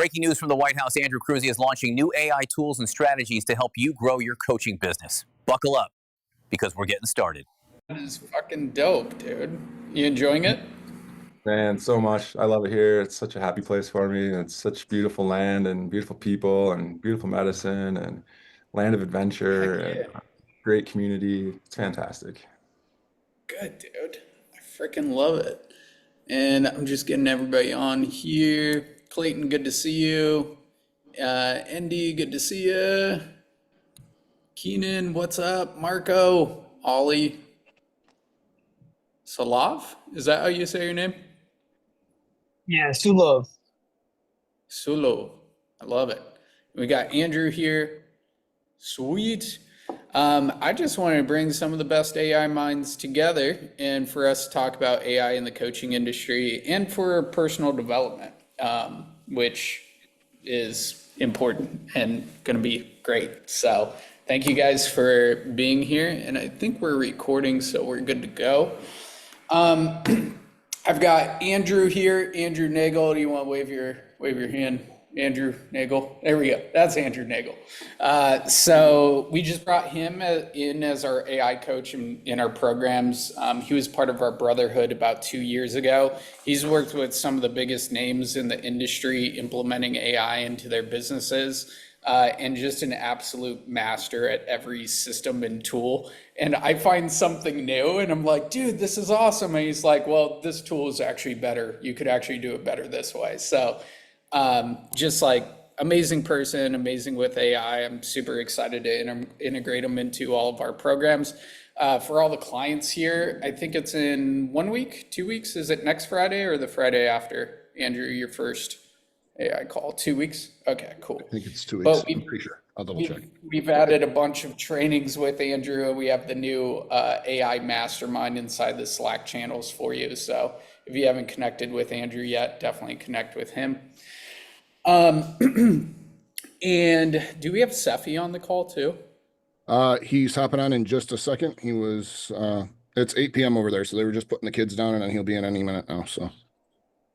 Breaking news from the White House, Andrew Cruzy is launching new AI tools and strategies to help you grow your coaching business. Buckle up, because we're getting started. That is fucking dope, dude. You enjoying it? Man, so much. I love it here. It's such a happy place for me. And it's such beautiful land and beautiful people and beautiful medicine and land of adventure and Yeah. great community. It's fantastic. Good, dude. I freaking love it. And I'm just getting everybody on here. Clayton, good to see you. Andy, good to see you. Keenan, what's up? Marco, Ollie, Salav, is that how you say your name? Yeah, Sulov. Sulo, I love it. We got Andrew here. Sweet. I just wanted to bring some of the best AI minds together and for us to talk about AI in the coaching industry and for personal development, which is important and going to be great. So thank you guys for being here. And I think we're recording, so we're good to go. I've got Andrew here. Andrew Nagel, do you want to wave your hand? Andrew Nagel. There we go. That's Andrew Nagel. So we just brought him in as our AI coach in our programs. He was part of our brotherhood about 2 years ago. He's worked with some of the biggest names in the industry implementing AI into their businesses. And just an absolute master at every system and tool. And I find something new and I'm like, dude, this is awesome. And he's like, well, this tool is actually better. You could actually do it better this way. So just like amazing person, amazing with AI. I'm super excited to integrate them into all of our programs. For all the clients here, I think it's in 1 week, 2 weeks. Is it next Friday or the Friday after? Andrew, your first AI call, 2 weeks? Okay, cool. I think it's 2 weeks. But I'm pretty sure. I'll double check. We've added a bunch of trainings with Andrew, and we have the new AI mastermind inside the Slack channels for you. So if you haven't connected with Andrew yet, definitely connect with him. And do we have Sefi on the call too? He's hopping on in just a second. He was, it's 8 p.m. over there, so they were just putting the kids down, and then he'll be in any minute now, so.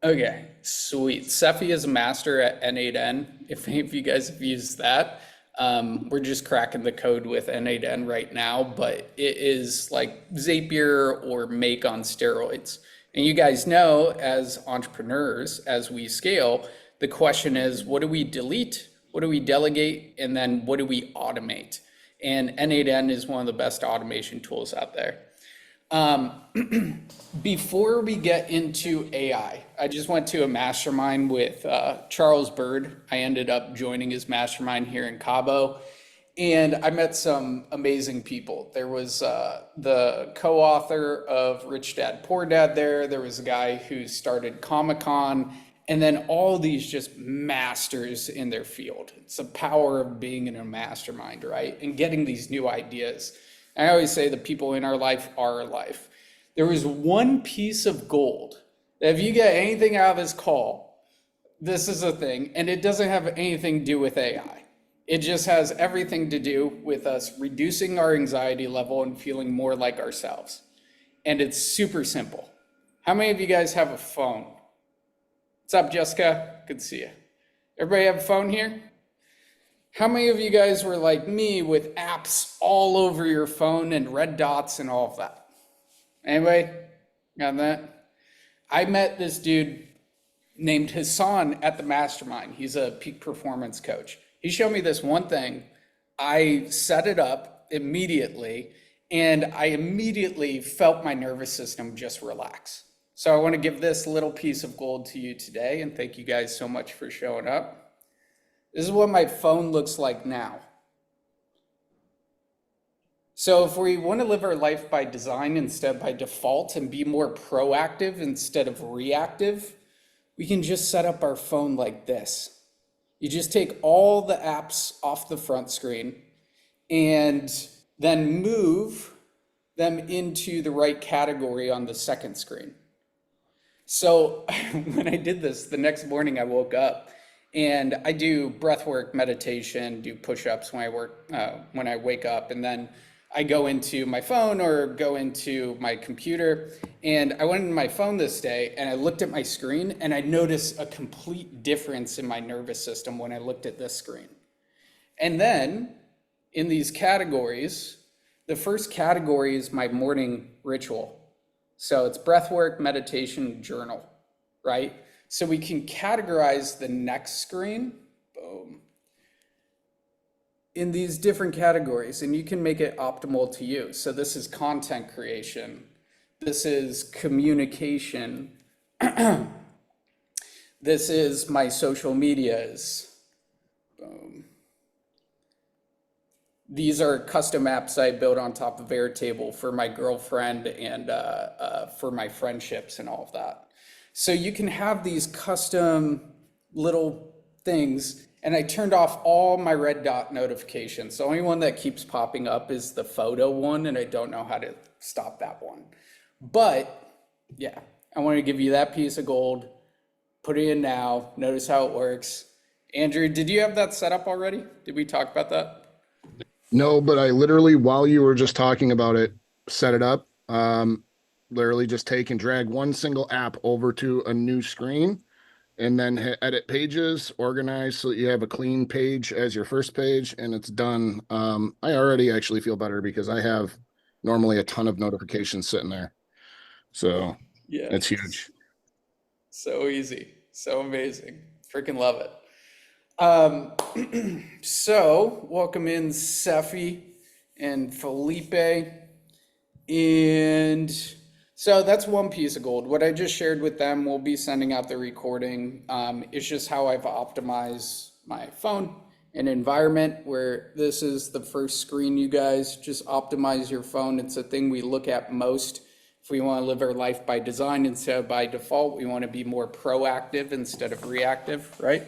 Okay, sweet. Sefi is a master at N8N. If any of you guys have used that, we're just cracking the code with N8N right now, but it is like Zapier or Make on steroids. And you guys know, as entrepreneurs, as we scale, the question is, what do we delete? What do we delegate? And then what do we automate? And N8N is one of the best automation tools out there. Before we get into AI, I just went to a mastermind with Charles Bird. I ended up joining his mastermind here in Cabo, and I met some amazing people. There was the co-author of Rich Dad, Poor Dad there. There was a guy who started Comic-Con, and then all these just masters in their field. It's the power of being in a mastermind, right? And getting these new ideas. I always say the people in our life are our life. There was one piece of gold that if you get anything out of this call, this is a thing, and it doesn't have anything to do with AI. It just has everything to do with us reducing our anxiety level and feeling more like ourselves. And it's super simple. How many of you guys have a phone? What's up, Jessica? Good to see you. Everybody have a phone here? How many of you guys were like me with apps all over your phone and red dots and all of that? Anybody got that? I met this dude named Hassan at the mastermind. He's a peak performance coach. He showed me this one thing. I set it up immediately, and I immediately felt my nervous system just relax. So I want to give this little piece of gold to you today, and thank you guys so much for showing up. This is what my phone looks like now. So if we want to live our life by design instead by default and be more proactive instead of reactive, we can just set up our phone like this. You just take all the apps off the front screen and then move them into the right category on the second screen. So when I did this, the next morning I woke up and I do breath work, meditation, do push-ups when I wake up, and then I go into my phone or go into my computer. And I went into my phone this day and I looked at my screen and I noticed a complete difference in my nervous system when I looked at this screen. And then in these categories, the first category is my morning ritual. So it's breath work, meditation, journal, right? So we can categorize the next screen, boom, in these different categories, and you can make it optimal to you. So this is content creation. This is communication. This is my social medias. Boom. These are custom apps I built on top of Airtable for my girlfriend and for my friendships and all of that. So you can have these custom little things. And I turned off all my red dot notifications. The only one that keeps popping up is the photo one, and I don't know how to stop that one. But yeah, I want to give you that piece of gold. Put it in now. Notice how it works. Andrew, did you have that set up already? Did we talk about that? No, but I literally, while you were just talking about it, set it up. Literally just take and drag one single app over to a new screen and then hit edit pages, organize so that you have a clean page as your first page, and it's done. I already actually feel better because I have normally a ton of notifications sitting there. So Yeah. it's huge. So easy. So amazing. Freaking love it. So welcome in Sefi and Felipe. And so that's one piece of gold. What I just shared with them, we'll be sending out the recording. It's just how I've optimized my phone and environment, where this is the first screen, you guys. Just optimize your phone. It's a thing we look at most. If we want to live our life by design instead of by default, we want to be more proactive instead of reactive, right?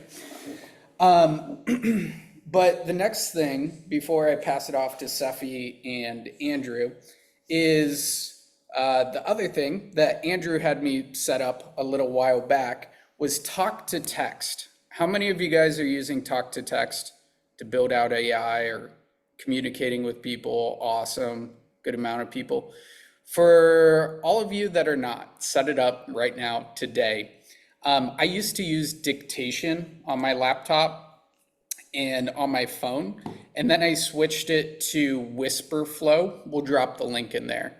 But the next thing, before I pass it off to Sefi and Andrew, is the other thing that Andrew had me set up a little while back was talk to text. How many of you guys are using talk to text to build out AI or communicating with people? Awesome, good amount of people. For all of you that are not, set it up right now today. I used to use dictation on my laptop and on my phone, and then I switched it to Whisper Flow. We'll drop the link in there.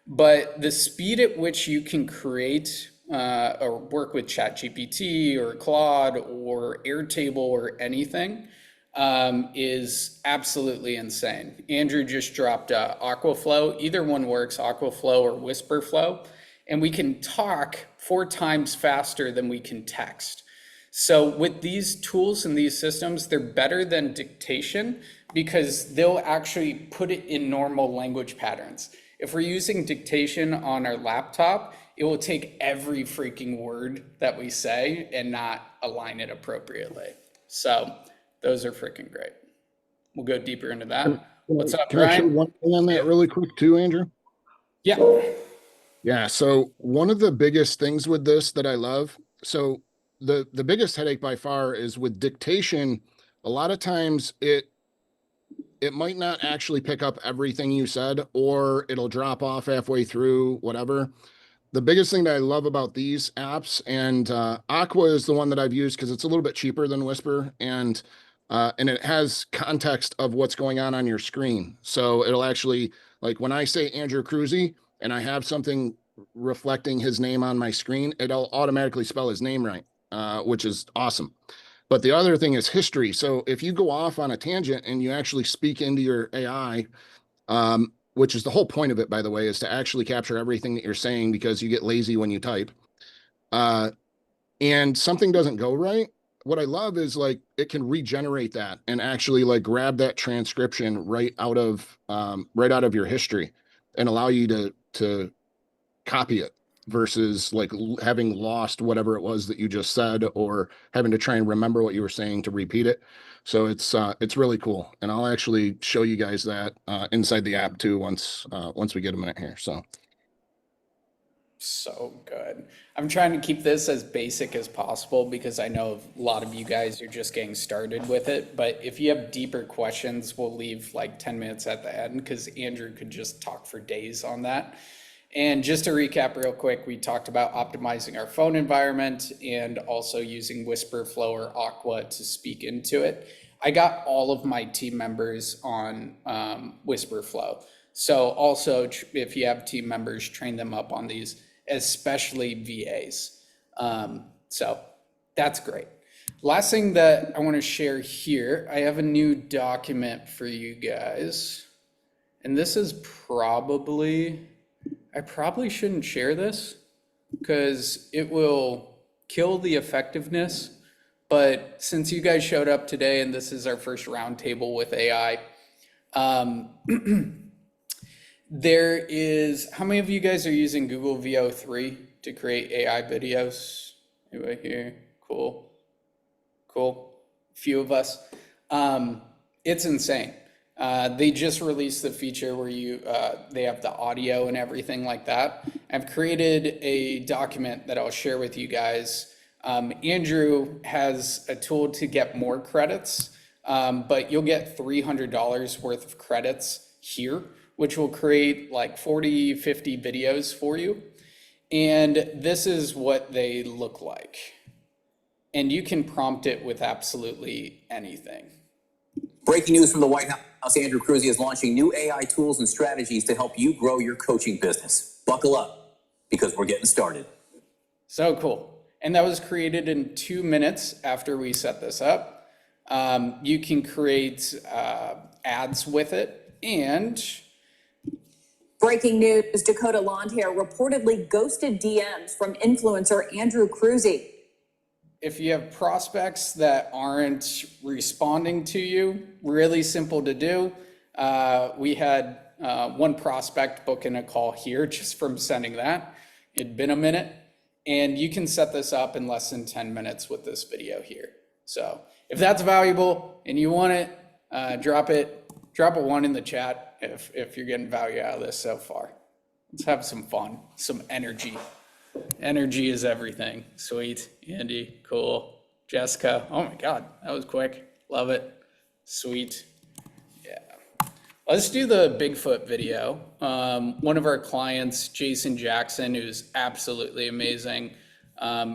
But the speed at which you can create or work with ChatGPT or Claude or Airtable or anything is absolutely insane. Andrew just dropped Aquaflow. Either one works, Aquaflow or Whisper Flow. And we can talk 4 times faster than we can text. So with these tools and these systems, they're better than dictation because they'll actually put it in normal language patterns. If we're using dictation on our laptop, it will take every freaking word that we say and not align it appropriately. So those are freaking great. We'll go deeper into that. What's up, Can I show Brian? one thing on that really quick too, Andrew? Yeah. Yeah. So one of the biggest things with this that I love, so the biggest headache by far is with dictation. A lot of times it might not actually pick up everything you said, or it'll drop off halfway through, whatever. The biggest thing that I love about these apps, and Aqua is the one that I've used because it's a little bit cheaper than Whisper, and it has context of what's going on your screen. So it'll actually, like when I say Andrew Cruzy and I have something reflecting his name on my screen, it'll automatically spell his name right, which is awesome. But the other thing is history. So if you go off on a tangent and you actually speak into your AI, which is the whole point of it, by the way, is to actually capture everything that you're saying because you get lazy when you type. And something doesn't go right. What I love is like it can regenerate that and actually like grab that transcription right out of your history and allow you to copy it versus like having lost whatever it was that you just said or having to try and remember what you were saying to repeat it. So it's really cool, and I'll actually show you guys that inside the app too once we get a minute here. So So good. I'm trying to keep this as basic as possible because I know a lot of you guys are just getting started with it. But if you have deeper questions, we'll leave like 10 minutes at the end because Andrew could just talk for days on that. And just to recap real quick, we talked about optimizing our phone environment and also using Whisperflow or Aqua to speak into it. I got all of my team members on Whisperflow. So also, if you have team members, train them up on these, especially VAs. So that's great. Last thing that I want to share here, I have a new document for you guys. And this is probably, I probably shouldn't share this because it will kill the effectiveness. But since you guys showed up today and this is our first roundtable with AI, there is, how many of you guys are using Google VEO3 to create AI videos? Anybody here? Cool. Few of us. It's insane. They just released the feature where they have the audio and everything like that. I've created a document that I'll share with you guys. Andrew has a tool to get more credits, but you'll get $300 worth of credits here, which will create like 40, 50 videos for you. And this is what they look like. And you can prompt it with absolutely anything. Breaking news from the White House, Andrew Cruzy is launching new AI tools and strategies to help you grow your coaching business. Buckle up, because we're getting started. So cool. And that was created in 2 minutes after we set this up. You can create ads with it. And breaking news, Dakota Londhair reportedly ghosted DMs from influencer Andrew Cruzy. If you have prospects that aren't responding to you, really simple to do. We had one prospect booking a call here just from sending that. It'd been a minute. And you can set this up in less than 10 minutes with this video here. So if that's valuable and you want it, drop a 1 in the chat if you're getting value out of this so far. Let's have some fun, some energy. Energy is everything. Sweet. Andy, cool. Jessica, oh my God, that was quick. Love it. Sweet. Yeah. Let's do the Bigfoot video. One of our clients, Jason Jackson, who's absolutely amazing.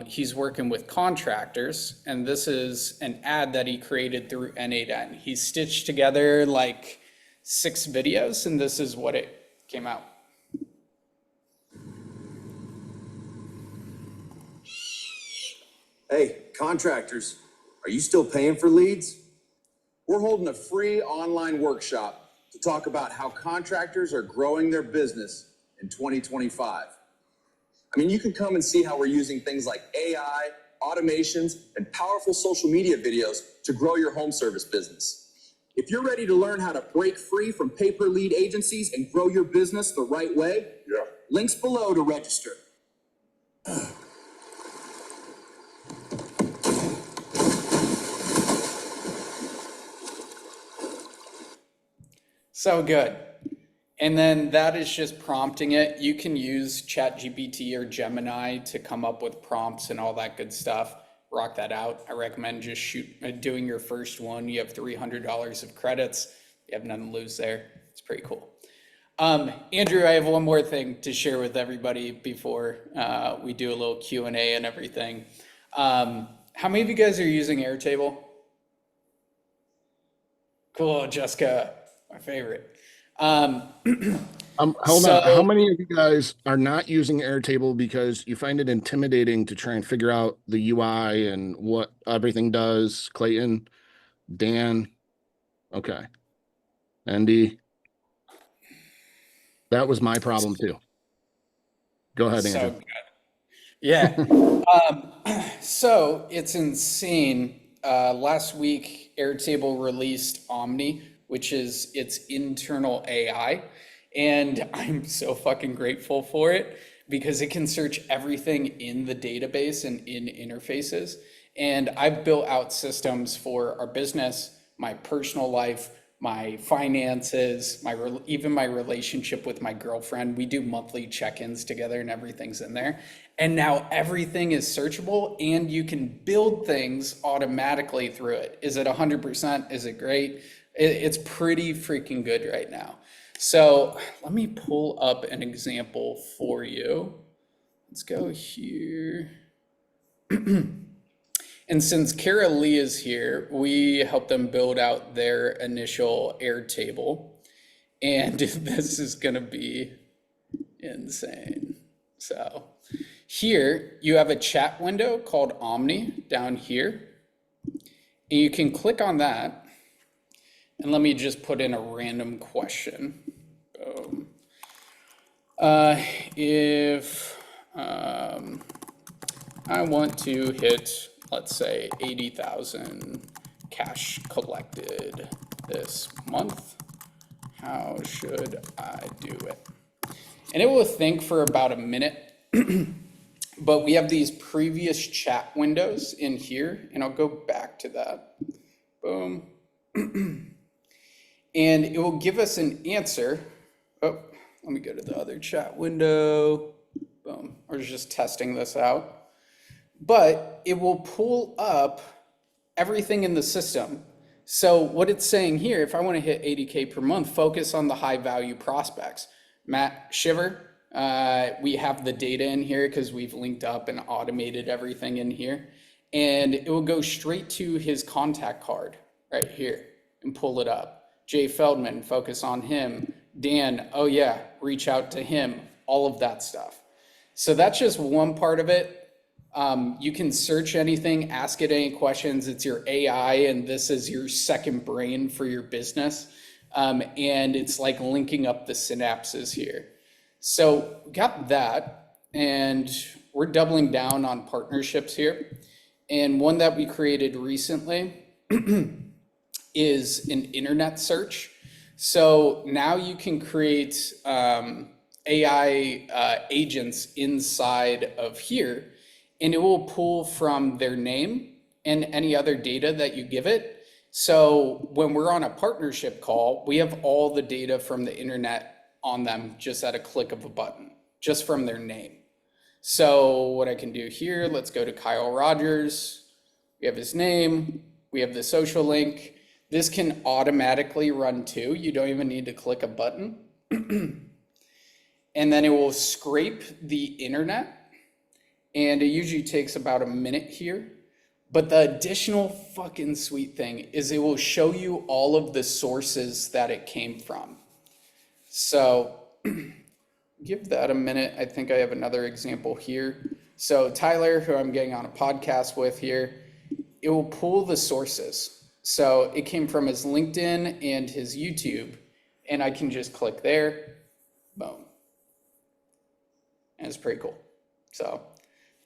He's working with contractors, and this is an ad that he created through N8N. He stitched together like 6 videos, and this is what it came out. Hey, contractors, are you still paying for leads? We're holding a free online workshop to talk about how contractors are growing their business in 2025. I mean, you can come and see how we're using things like AI, automations, and powerful social media videos to grow your home service business. If you're ready to learn how to break free from pay-per-lead agencies and grow your business the right way, links below to register. So good. And then that is just prompting it. You can use ChatGPT or Gemini to come up with prompts and all that good stuff. Rock that out. I recommend just doing your first one. You have $300 of credits. You have nothing to lose there. It's pretty cool. Andrew, I have one more thing to share with everybody before we do a little Q&A and everything. How many of you guys are using Airtable? Cool, Jessica. My favorite. Hold on. How many of you guys are not using Airtable because you find it intimidating to try and figure out the UI and what everything does? Clayton, Dan, okay. Andy, that was my problem too. Go ahead, Andrew. So good. Yeah. So it's insane. Last week, Airtable released Omni, which is its internal AI. And I'm so fucking grateful for it because it can search everything in the database and in interfaces. And I've built out systems for our business, my personal life, my finances, even my relationship with my girlfriend. We do monthly check-ins together and everything's in there. And now everything is searchable and you can build things automatically through it. Is it 100%? Is it great? It's pretty freaking good right now. So let me pull up an example for you. Let's go here. And since Kara Lee is here, we helped them build out their initial Airtable. And this is going to be insane. So here you have a chat window called Omni down here. And you can click on that. And let me just put in a random question. If I want to hit, let's say, 80,000 cash collected this month, how should I do it? And it will think for about a minute, but we have these previous chat windows in here, and I'll go back to that. Boom. And it will give us an answer. Oh, let me go to the other chat window. Boom. We're just testing this out. But it will pull up everything in the system. So what it's saying here, if I want to hit 80K per month, focus on the high value prospects. Matt Shiver, we have the data in here because we've linked up and automated everything in here. And it will go straight to his contact card right here and pull it up. Jay Feldman, focus on him. Dan, oh yeah, reach out to him, all of that stuff. So that's just one part of it. You can search anything, ask it any questions. It's your AI, and this is your second brain for your business. And it's like linking up the synapses here. So we got that, and we're doubling down on partnerships here. And one that we created recently is an internet search. So now you can create AI agents inside of here, and it will pull from their name and any other data that you give it. So when we're on a partnership call, we have all the data from the internet on them just at a click of a button, just from their name. So what I can do here, let's go to Kyle Rogers. We have his name, we have the social link. This can automatically run too. You don't even need to click a button. And then it will scrape the internet. And it usually takes about a minute here. But the additional fucking sweet thing is it will show you all of the sources that it came from. So give that a minute. I think I have another example here. So Tyler, who I'm getting on a podcast with here, it will pull the sources. So it came from his LinkedIn and his YouTube, and I can just click there, boom. And it's pretty cool. So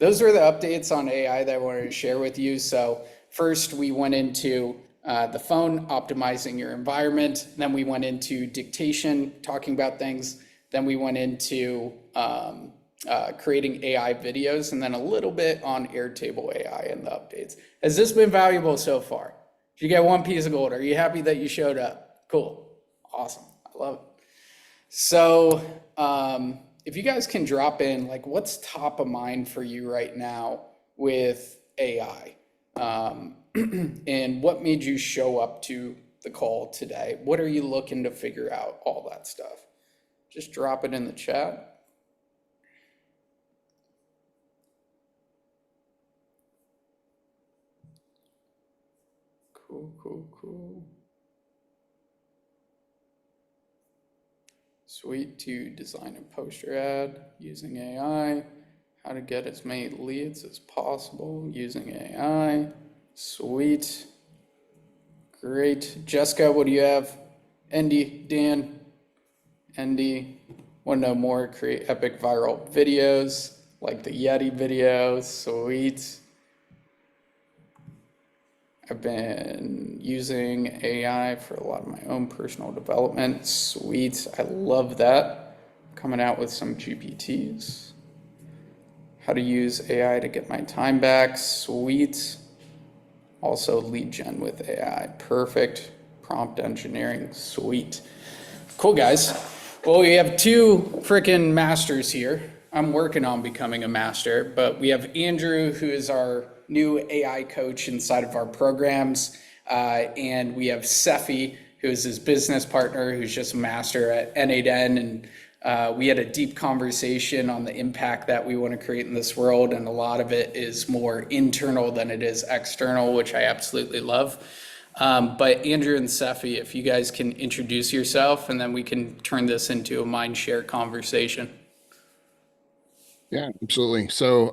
those were the updates on AI that I wanted to share with you. So first we went into the phone, optimizing your environment. Then we went into dictation, talking about things. Then we went into creating AI videos, and then a little bit on Airtable AI and the updates. Has this been valuable so far? Did you get one piece of gold? Are you happy that you showed up? Cool. Awesome. I love it. So if you guys can drop in, like, what's top of mind for you right now with AI? And what made you show up to the call today? What are you looking to figure out? All that stuff. Just drop it in the chat. Cool. Sweet. To design a poster ad using AI. How to get as many leads as possible using AI. Sweet. Great. Jessica, what do you have? Andy, Dan, Andy, want to know more? Create epic viral videos like the Yeti video. Sweet. I've been using AI for a lot of my own personal development. Sweet. I love that. Coming out with some GPTs. How to use AI to get my time back. Sweet. Also lead gen with AI. Perfect. prompt engineering. Sweet. Cool, guys. Well, we have two freaking masters here. I'm working on becoming a master, but we have Andrew, who is our new AI coach inside of our programs. And we have Sefi, who is his business partner, who's just a master at N8N. And we had a deep conversation on the impact that we want to create in this world. And a lot of it is more internal than it is external, which I absolutely love. But Andrew and Sefi, if you guys can introduce yourself, and then we can turn this into a mind share conversation. Yeah, absolutely. So,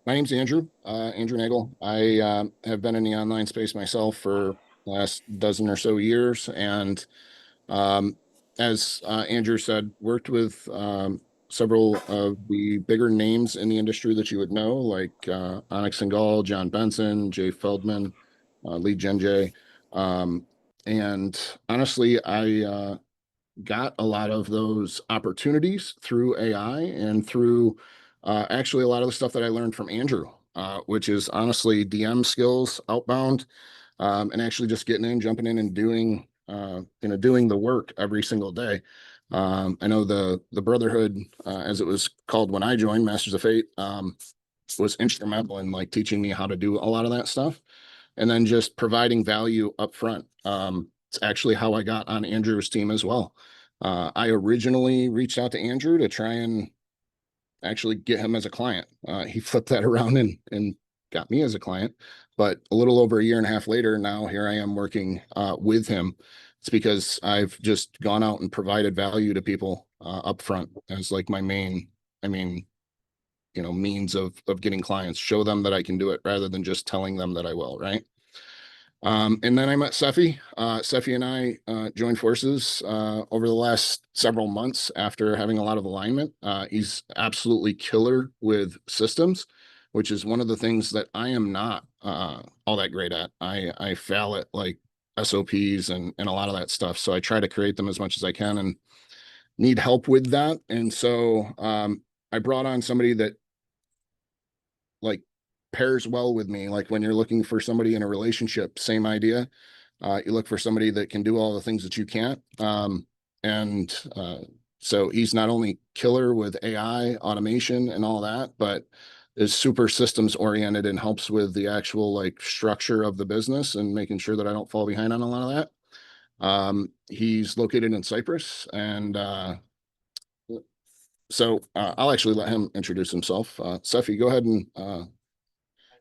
my name's Andrew, Andrew Nagel. I have been in the online space myself for the last dozen or so years, and as Andrew said, worked with several of the bigger names in the industry that you would know, like Onyx and Gall, John Benson, Jay Feldman, Lee Genjay. And honestly, I got a lot of those opportunities through AI and through actually a lot of the stuff that I learned from Andrew, which is honestly DM skills, outbound, and actually just getting in, jumping in, and doing doing the work every single day. I know the Brotherhood, as it was called when I joined, Masters of Fate, was instrumental in like teaching me how to do a lot of that stuff, and then just providing value up front. It's actually how I got on Andrew's team as well. I originally reached out to Andrew to try and actually get him as a client. He flipped that around and got me as a client. But a little over a year and a half later, now here I am working with him. It's because I've just gone out and provided value to people up front as like my main, means of getting clients. Show them that I can do it rather than just telling them that I will, right? And then I met Sefi. Sefi and I joined forces over the last several months after having a lot of alignment. He's absolutely killer with systems, which is one of the things that I am not all that great at. I fail at like SOPs and a lot of that stuff. So I try to create them as much as I can and need help with that. And so I brought on somebody that like pairs well with me. Like when you're looking for somebody in a relationship, same idea. You look for somebody that can do all the things that you can't. And so he's not only killer with AI automation and all that, but is super systems oriented and helps with the actual like structure of the business and making sure that I don't fall behind on a lot of that. He's located in Cyprus, and so I'll actually let him introduce himself. Sefi, go ahead and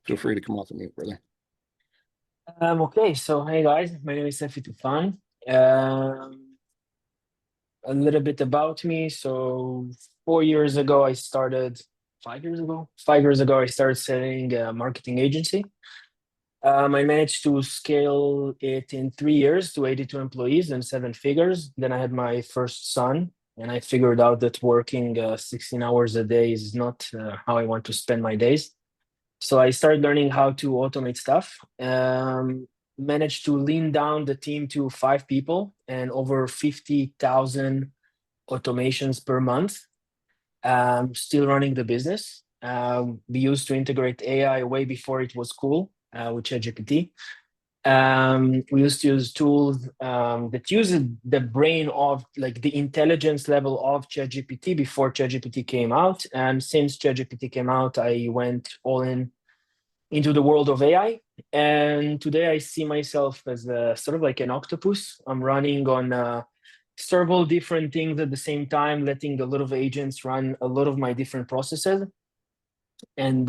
feel free to come off of mute, brother. Okay, so hey guys, my name is Sefi Tufan. A little bit about me. So 4 years ago, I started 5 years ago. 5 years ago, I started selling a marketing agency. I managed to scale it in 3 years to 82 employees and 7 figures. Then I had my first son, and I figured out that working 16 hours a day is not how I want to spend my days. So I started learning how to automate stuff. Managed to lean down the team to 5 people and over 50,000 automations per month. Still running the business. We used to integrate AI way before it was cool with ChatGPT. We used to use tools that use the brain of like the intelligence level of ChatGPT before ChatGPT came out. And since ChatGPT came out, I went all in into the world of AI. And today I see myself as a sort of like an octopus. I'm running on several different things at the same time, letting a lot of agents run a lot of my different processes. And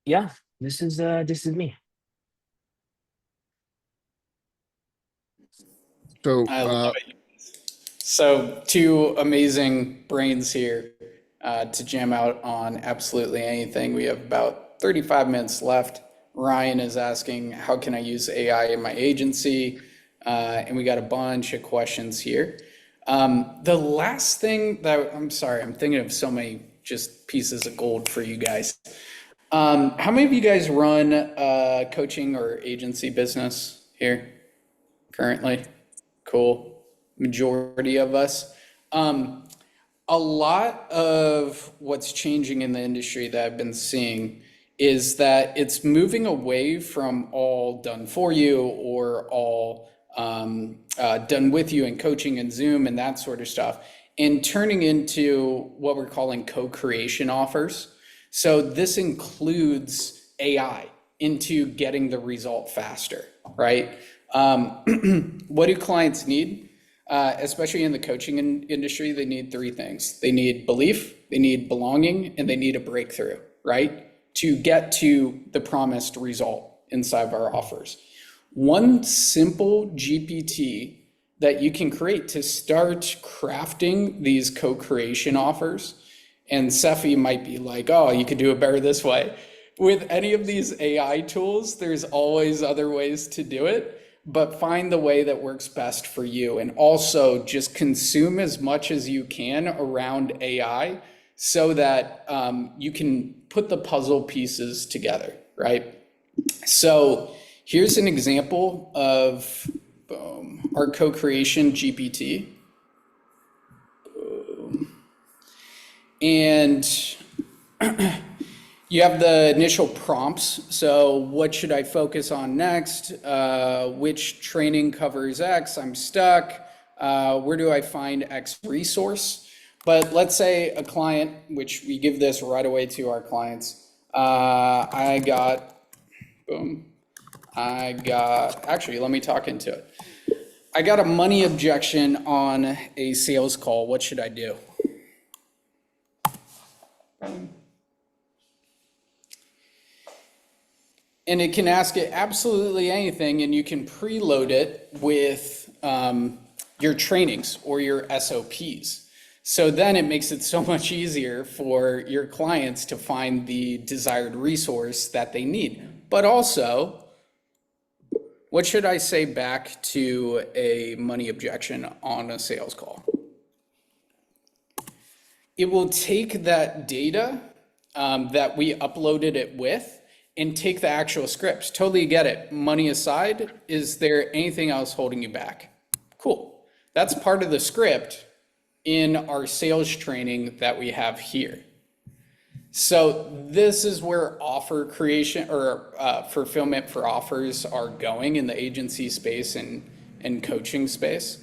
yeah, this is me. So I love it. So, two amazing brains here to jam out on absolutely anything. We have about 35 minutes left. Ryan is asking, how can I use AI in my agency? And we got a bunch of questions here. The last thing that I'm sorry, I'm thinking of so many just pieces of gold for you guys. How many of you guys run coaching or agency business here currently? Cool. Majority of us. A lot of what's changing in the industry that I've been seeing is that it's moving away from all done for you or all done with you in coaching and Zoom and that sort of stuff, and turning into what we're calling co-creation offers. So this includes AI into getting the result faster, right? What do clients need? Especially in the coaching industry, they need three things. They need belief, they need belonging, and they need a breakthrough, right? To get to the promised result inside of our offers. One simple GPT that you can create to start crafting these co-creation offers, and Cephii might be like, oh, you could do it better this way. With any of these AI tools, there's always other ways to do it, but find the way that works best for you. And also just consume as much as you can around AI so that you can put the puzzle pieces together, right? So here's an example of our co-creation GPT. And you have the initial prompts. So what should I focus on next? Which training covers X? I'm stuck. Where do I find X resource? But let's say a client, which we give this right away to our clients. Actually, let me talk into it. I got a money objection on a sales call. What should I do? And it can ask it absolutely anything, and you can preload it with your trainings or your SOPs. So then it makes it so much easier for your clients to find the desired resource that they need. But also, what should I say back to a money objection on a sales call? It will take that data that we uploaded it with and take the actual scripts. Totally get it. Money aside, is there anything else holding you back? Cool. That's part of the script in our sales training that we have here. So this is where offer creation or fulfillment for offers are going in the agency space and coaching space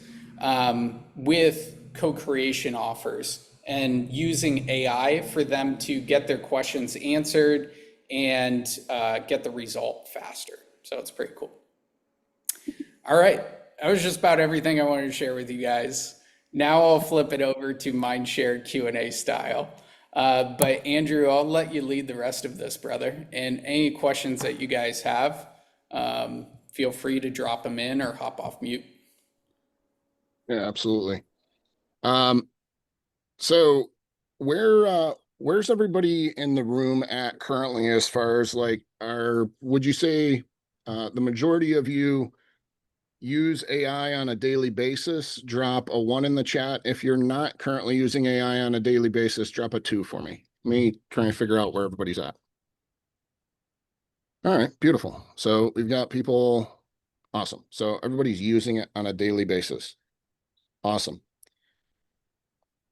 with co-creation offers and using AI for them to get their questions answered and get the result faster. So it's pretty cool. All right, that was just about everything I wanted to share with you guys. Now I'll flip it over to Mindshare Q&A style. But Andrew, I'll let you lead the rest of this, brother. And any questions that you guys have, feel free to drop them in or hop off mute. Yeah, absolutely. So where's everybody in the room at currently as far as like would you say the majority of you use AI on a daily basis? Drop a 1 in the chat. If you're not currently using AI on a daily basis, drop a 2 for me. Me trying to figure out where everybody's at. All right, beautiful. So we've got people. Awesome. So everybody's using it on a daily basis. Awesome.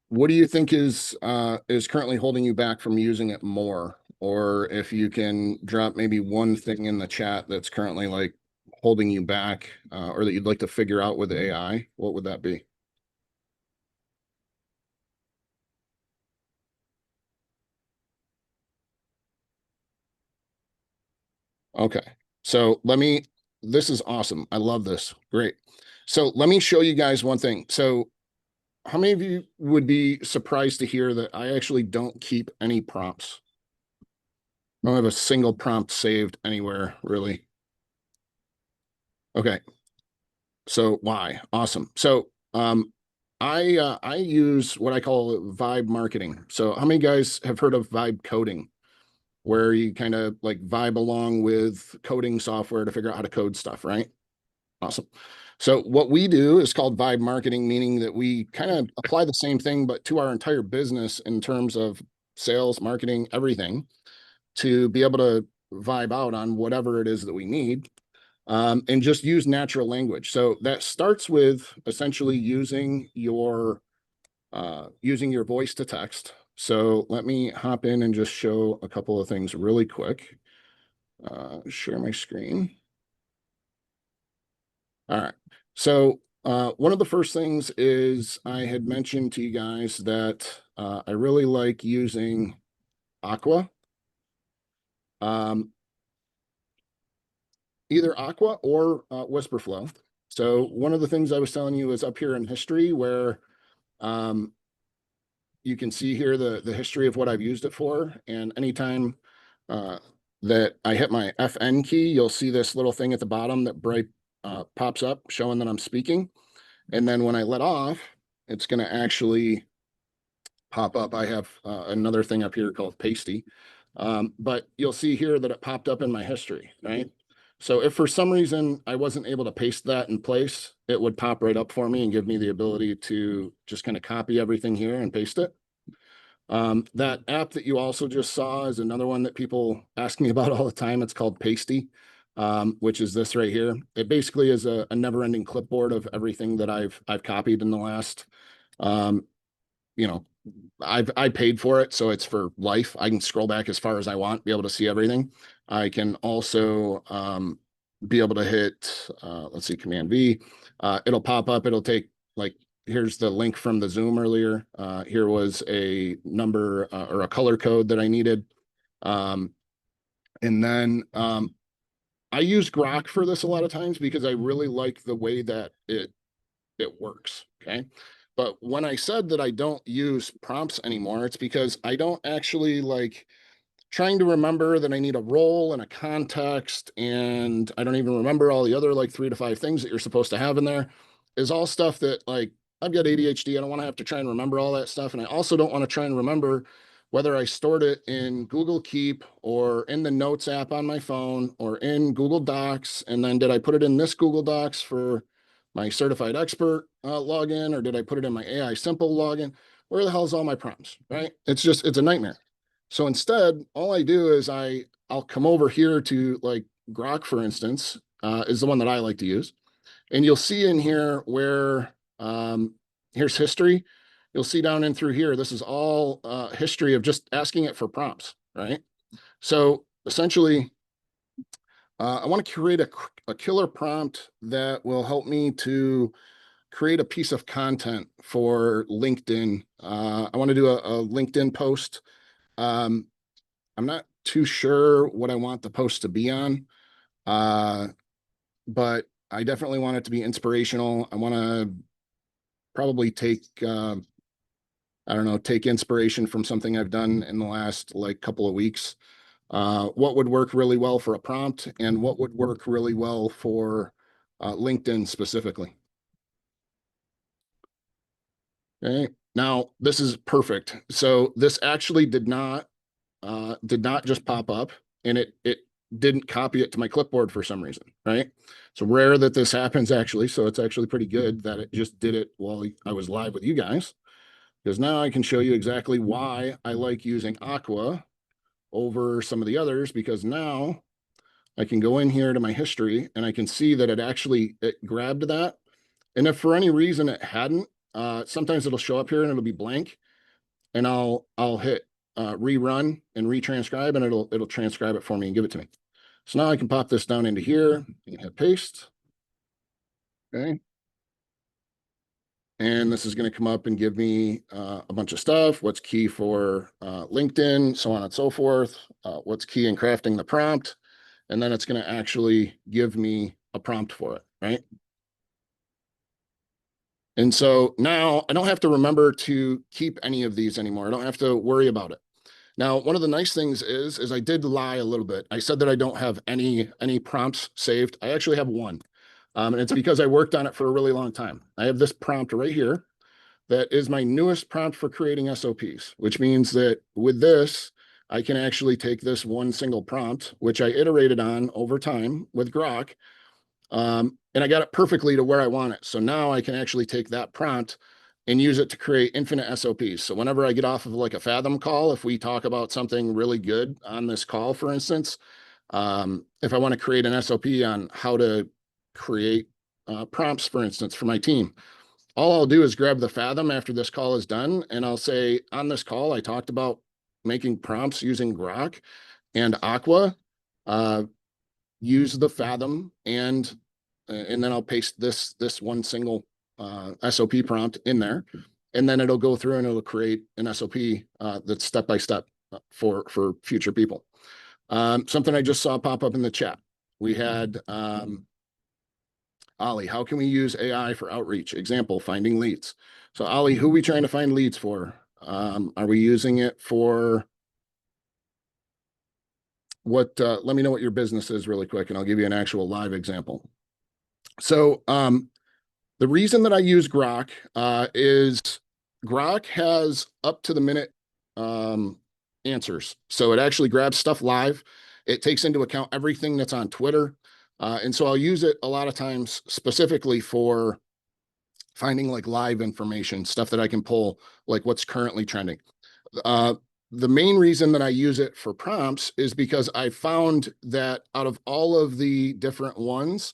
What do you think is currently holding you back from using it more? Or if you can drop maybe one thing in the chat that's currently like holding you back, or that you'd like to figure out with AI, what would that be? Okay. So this is awesome. I love this. Great. So let me show you guys one thing. So how many of you would be surprised to hear that I actually don't keep any prompts? I don't have a single prompt saved anywhere, really. Okay. So why? Awesome. So I use what I call vibe marketing. So how many guys have heard of vibe coding, where you kind of like vibe along with coding software to figure out how to code stuff, right? Awesome. So what we do is called vibe marketing, meaning that we kind of apply the same thing, but to our entire business in terms of sales, marketing, everything, to be able to vibe out on whatever it is that we need. And just use natural language. So that starts with essentially using your voice to text. So let me hop in and just show a couple of things really quick. Share my screen. All right. So one of the first things is I had mentioned to you guys that I really like using Aqua. Either Aqua or Whisperflow. So one of the things I was telling you is up here in history where you can see here the history of what I've used it for. And anytime that I hit my FN key, you'll see this little thing at the bottom that bright pops up showing that I'm speaking. And then when I let off, it's going to actually pop up. I have another thing up here called pasty. But you'll see here that it popped up in my history, right? So if for some reason I wasn't able to paste that in place, it would pop right up for me and give me the ability to just kind of copy everything here and paste it. That app that you also just saw is another one that people ask me about all the time. It's called Pasty, which is this right here. It basically is a never-ending clipboard of everything that I've copied in the last, you know, I paid for it, so it's for life. I can scroll back as far as I want, be able to see everything. I can also be able to hit, let's see, Command V. It'll pop up. It'll take, like, here's the link from the Zoom earlier. Here was a number or a color code that I needed. And then I use Grok for this a lot of times because I really like the way that it works. Okay. But when I said that I don't use prompts anymore, it's because I don't actually like trying to remember that I need a role and a context, and I don't even remember all the other like 3 to 5 things that you're supposed to have in there, is all stuff that, like, I've got ADHD. I don't want to have to try and remember all that stuff. And I also don't want to try and remember whether I stored it in Google Keep or in the Notes app on my phone or in Google Docs. And then did I put it in this Google Docs for my certified expert login, or did I put it in my AI simple login? Where the hell is all my prompts, right? It's a nightmare. So instead, all I do is I'll come over here to, like, Grok, for instance, is the one that I like to use. And you'll see in here where here's history. You'll see down in through here, this is all history of just asking it for prompts, right? So essentially, I want to create a killer prompt that will help me to create a piece of content for LinkedIn. I want to do a LinkedIn post. I'm not too sure what I want the post to be on, but I definitely want it to be inspirational. I want to probably take, I don't know, take inspiration from something I've done in the last like couple of weeks. What would work really well for a prompt and what would work really well for LinkedIn specifically. Okay. Now this is perfect. So this actually did not just pop up, and it didn't copy it to my clipboard for some reason, right? It's rare that this happens, actually. So it's actually pretty good that it just did it while I was live with you guys, because now I can show you exactly why I like using Aqua over some of the others, because now I can go in here to my history and I can see that it grabbed that. And if for any reason it hadn't, sometimes it'll show up here and it'll be blank, and I'll hit rerun and retranscribe, and it'll transcribe it for me and give it to me. So now I can pop this down into here and hit paste. Okay. And this is going to come up and give me a bunch of stuff. What's key for LinkedIn, so on and so forth. What's key in crafting the prompt. And then it's going to actually give me a prompt for it, right? And so now I don't have to remember to keep any of these anymore. I don't have to worry about it. Now, one of the nice things is I did lie a little bit. I said that I don't have any prompts saved. I actually have one. And it's because I worked on it for a really long time. I have this prompt right here that is my newest prompt for creating SOPs, which means that with this, I can actually take this one single prompt, which I iterated on over time with Grok, and I got it perfectly to where I want it. So now I can actually take that prompt and use it to create infinite SOPs. So whenever I get off of like a Fathom call, if we talk about something really good on this call, for instance, if I want to create an SOP on how to create prompts, for instance, for my team, all I'll do is grab the Fathom after this call is done, and I'll say, on this call, I talked about making prompts using Grok and Aqua. Use the Fathom, and then I'll paste this one single SOP prompt in there, and then it'll go through and it'll create an SOP that's step by step for future people. Something I just saw pop up in the chat. We had Ollie, how can we use AI for outreach? Example, finding leads. So Ollie, who are we trying to find leads for? Are we using it for what? Let me know what your business is really quick, and I'll give you an actual live example. So the reason that I use Grok is Grok has up to the minute answers. So it actually grabs stuff live. It takes into account everything that's on Twitter. And so I'll use it a lot of times specifically for finding like live information, stuff that I can pull, like what's currently trending. The main reason that I use it for prompts is because I found that out of all of the different ones,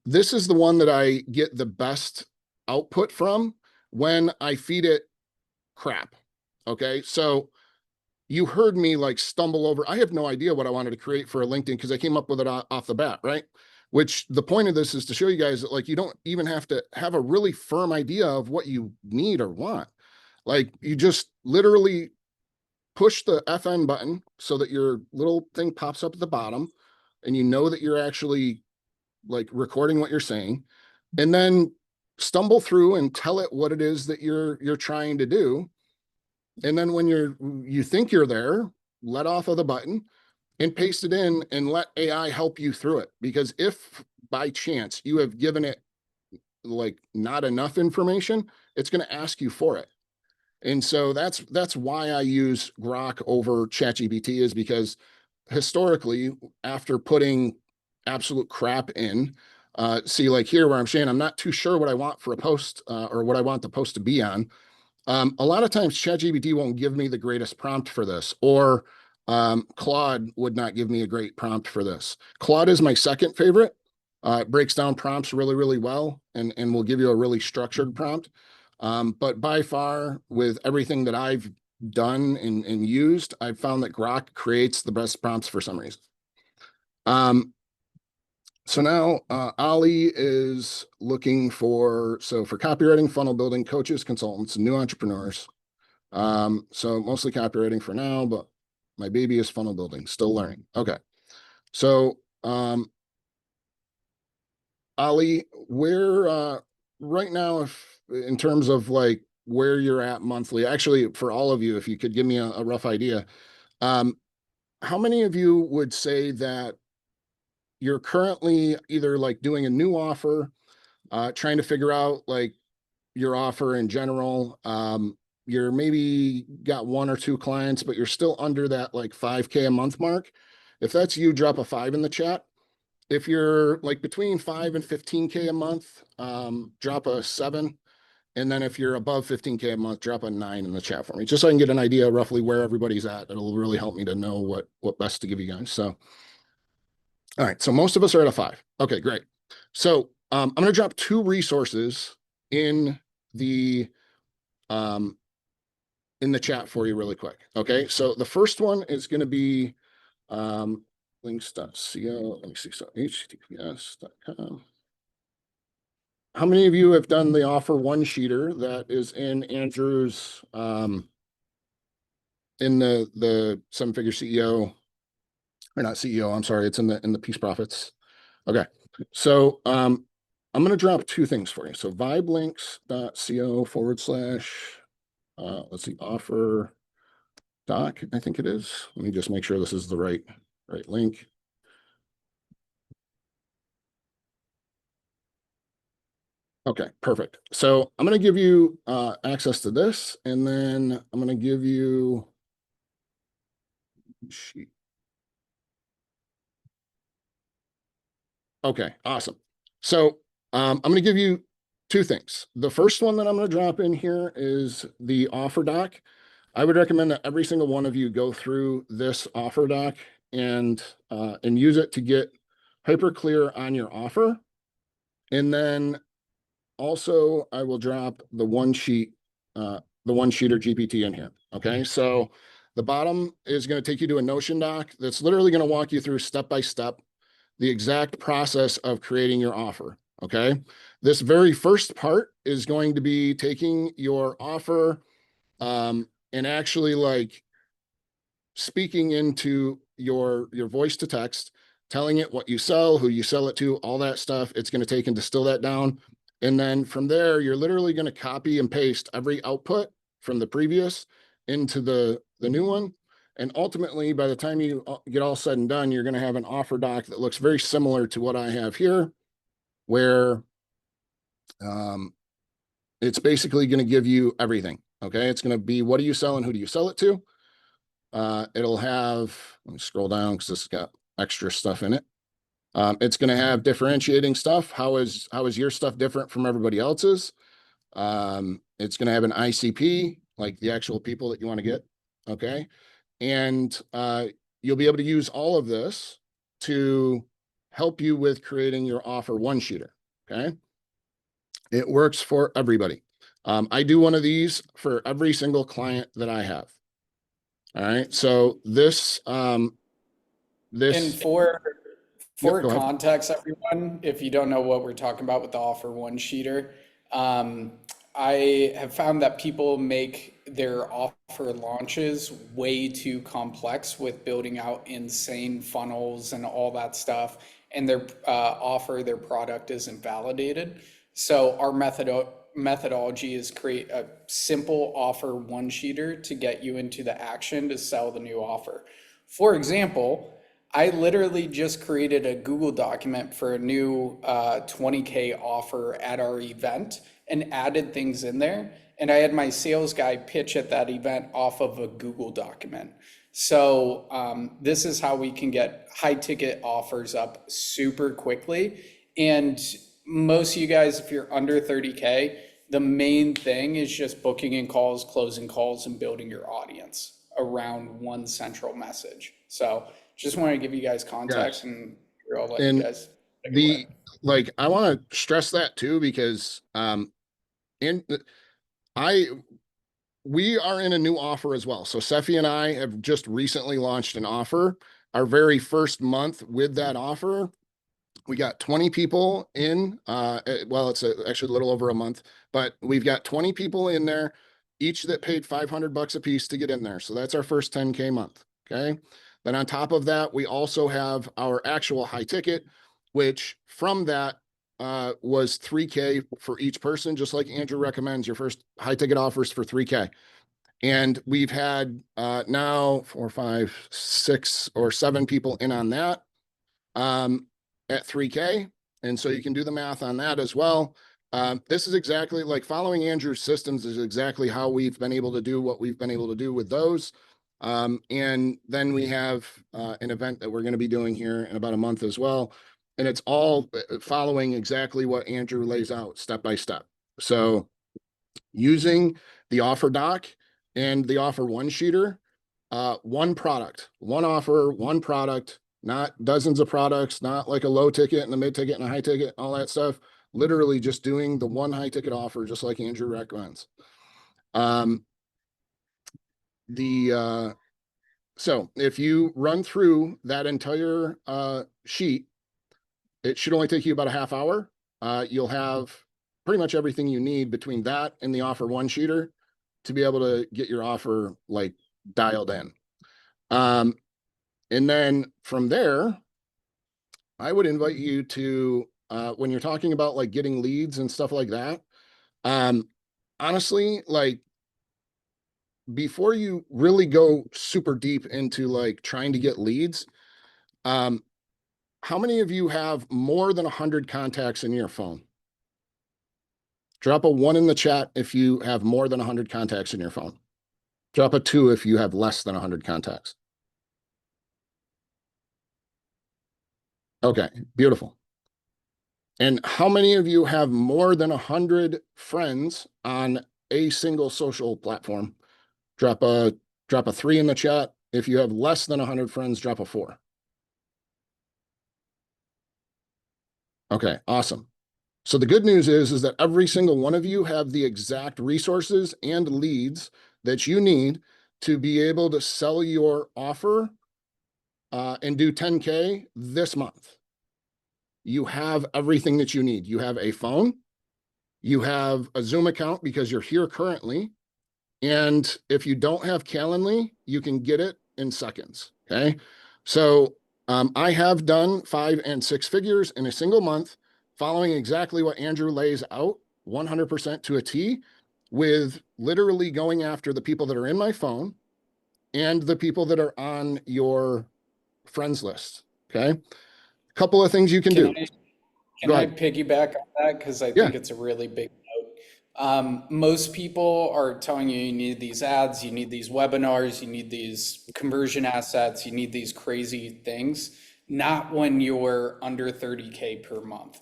this is the one that I get the best output from when I feed it crap. Okay. So you heard me like stumble over. I have no idea what I wanted to create for a LinkedIn because I came up with it off the bat, right? Which the point of this is to show you guys that like you don't even have to have a really firm idea of what you need or want. Like you just literally push the FN button so that your little thing pops up at the bottom and you know that you're actually like recording what you're saying, and then stumble through and tell it what it is that you're trying to do. And then when you think you're there, let off of the button and paste it in and let AI help you through it. Because if by chance you have given it like not enough information, it's going to ask you for it. And so that's why I use Grok over ChatGPT, is because historically, after putting absolute crap in, see like here where I'm saying I'm not too sure what I want for a post or what I want the post to be on. A lot of times ChatGPT won't give me the greatest prompt for this, or Claude would not give me a great prompt for this. Claude is my second favorite. It breaks down prompts really, really well and will give you a really structured prompt. But by far, with everything that I've done and used, I've found that Grok creates the best prompts for some reason. So now Ali is looking for copywriting, funnel building, coaches, consultants, new entrepreneurs. So mostly copywriting for now, but my baby is funnel building, still learning. Okay. So Ali, where right now, if in terms of like where you're at monthly, actually for all of you, if you could give me a rough idea, how many of you would say that you're currently either like doing a new offer, trying to figure out like your offer in general, you're maybe got 1 or 2 clients, but you're still under that like 5K a month mark? If that's you, drop a 5 in the chat. If you're like between 5 and 15K a month, drop a 7. And then if you're above 15K a month, drop a 9 in the chat for me, just so I can get an idea roughly where everybody's at. It'll really help me to know what best to give you guys. So, all right. So most of us are at a 5. Okay, great. So I'm going to drop 2 resources in the chat for you really quick. Okay. So the first one is going to be links.co. Let me see. So https.com. How many of you have done the offer one sheeter that is in Andrew's in the 7-figure CEO, or not CEO, I'm sorry, it's in the Peace Profits. Okay. So I'm going to drop 2 things for you. So vibelinks.co/ let's see, offer doc, I think it is. Let me just make sure this is the right link. Okay, perfect. So I'm going to give you access to this, and then I'm going to give you sheet. Okay, awesome. So I'm going to give you 2 things. The first one that I'm going to drop in here is the offer doc. I would recommend that every single one of you go through this offer doc and use it to get hyper clear on your offer. And then also, I will drop the one sheeter GPT in here. Okay, so the bottom is going to take you to a Notion doc that's literally going to walk you through step by step the exact process of creating your offer. Okay, this very first part is going to be taking your offer and actually like speaking into your voice to text, telling it what you sell, who you sell it to, all that stuff. It's going to take and distill that down. And then from there, you're literally going to copy and paste every output from the previous into the new one. And ultimately, by the time you get all said and done, you're going to have an offer doc that looks very similar to what I have here, where it's basically going to give you everything. Okay, it's going to be what do you sell and who do you sell it to? It'll have, let me scroll down because this has got extra stuff in it. It's going to have differentiating stuff. How is your stuff different from everybody else's? It's going to have an ICP, like the actual people that you want to get. Okay. And you'll be able to use all of this to help you with creating your offer one sheeter. Okay. It works for everybody. I do one of these for every single client that I have. All right. So this, And Yep, for go ahead. context, everyone, if you don't know what we're talking about with the offer one sheeter, I have found that people make their offer launches way too complex with building out insane funnels and all that stuff, and their their product isn't validated. So our methodology is create a simple offer one sheeter to get you into the action to sell the new offer. For example, I literally just created a Google document for a new 20K offer at our event and added things in there. And I had my sales guy pitch at that event off of a Google document. So this is how we can get high ticket offers up super quickly. And most of you guys, if you're under 30K, the main thing is just booking in calls, closing calls, and building your audience around one central message. So just want to give you guys context, and I'll let you guys take it away. I want to stress that too, because we are in a new offer as well. So Sefi and I have just recently launched an offer. Our very first month with that offer, we got 20 people in, well, it's actually a little over a month, but we've got 20 people in there, each that paid $500 a piece to get in there. So that's our first 10K month. Okay. Then on top of that, we also have our actual high ticket, which from that was 3K for each person, just like Andrew recommends. Your first high ticket offers for 3K. And we've had now 4, 5, 6, or 7 people in on that at 3K. And so you can do the math on that as well. This is exactly like following Andrew's systems is exactly how we've been able to do what we've been able to do with those. And then we have an event that we're going to be doing here in about a month as well. And it's all following exactly what Andrew lays out step by step. So using the offer doc and the offer one sheeter, one product, one offer, one product, not dozens of products, not like a low ticket and a mid ticket and a high ticket, all that stuff. Literally just doing the one high ticket offer, just like Andrew recommends. So if you run through that entire sheet, it should only take you about a half hour. You'll have pretty much everything you need between that and the offer one sheeter to be able to get your offer like dialed in. And then from there, I would invite you to, when you're talking about like getting leads and stuff like that, honestly, like before you really go super deep into like trying to get leads, how many of you have more than 100 contacts in your phone? Drop a 1 in the chat if you have more than 100 contacts in your phone. Drop a 2 if you have less than 100 contacts. Okay, beautiful. And how many of you have more than 100 friends on a single social platform? Drop a 3 in the chat. If you have less than 100 friends, drop a 4. Okay, awesome. So the good news is that every single one of you have the exact resources and leads that you need to be able to sell your offer and do 10K this month. You have everything that you need. You have a phone, you have a Zoom account because you're here currently. And if you don't have Calendly, you can get it in seconds. Okay. So I have done 5 and 6 figures in a single month, following exactly what Andrew lays out 100% to a T, with literally going after the people that are in my phone and the people that are on your friends list. Okay. A couple of things you can do. Can Go I ahead. piggyback on that? Because I Yeah. think it's a really big note. Most people are telling you need these ads, you need these webinars, you need these conversion assets, you need these crazy things, not when you're under 30K per month.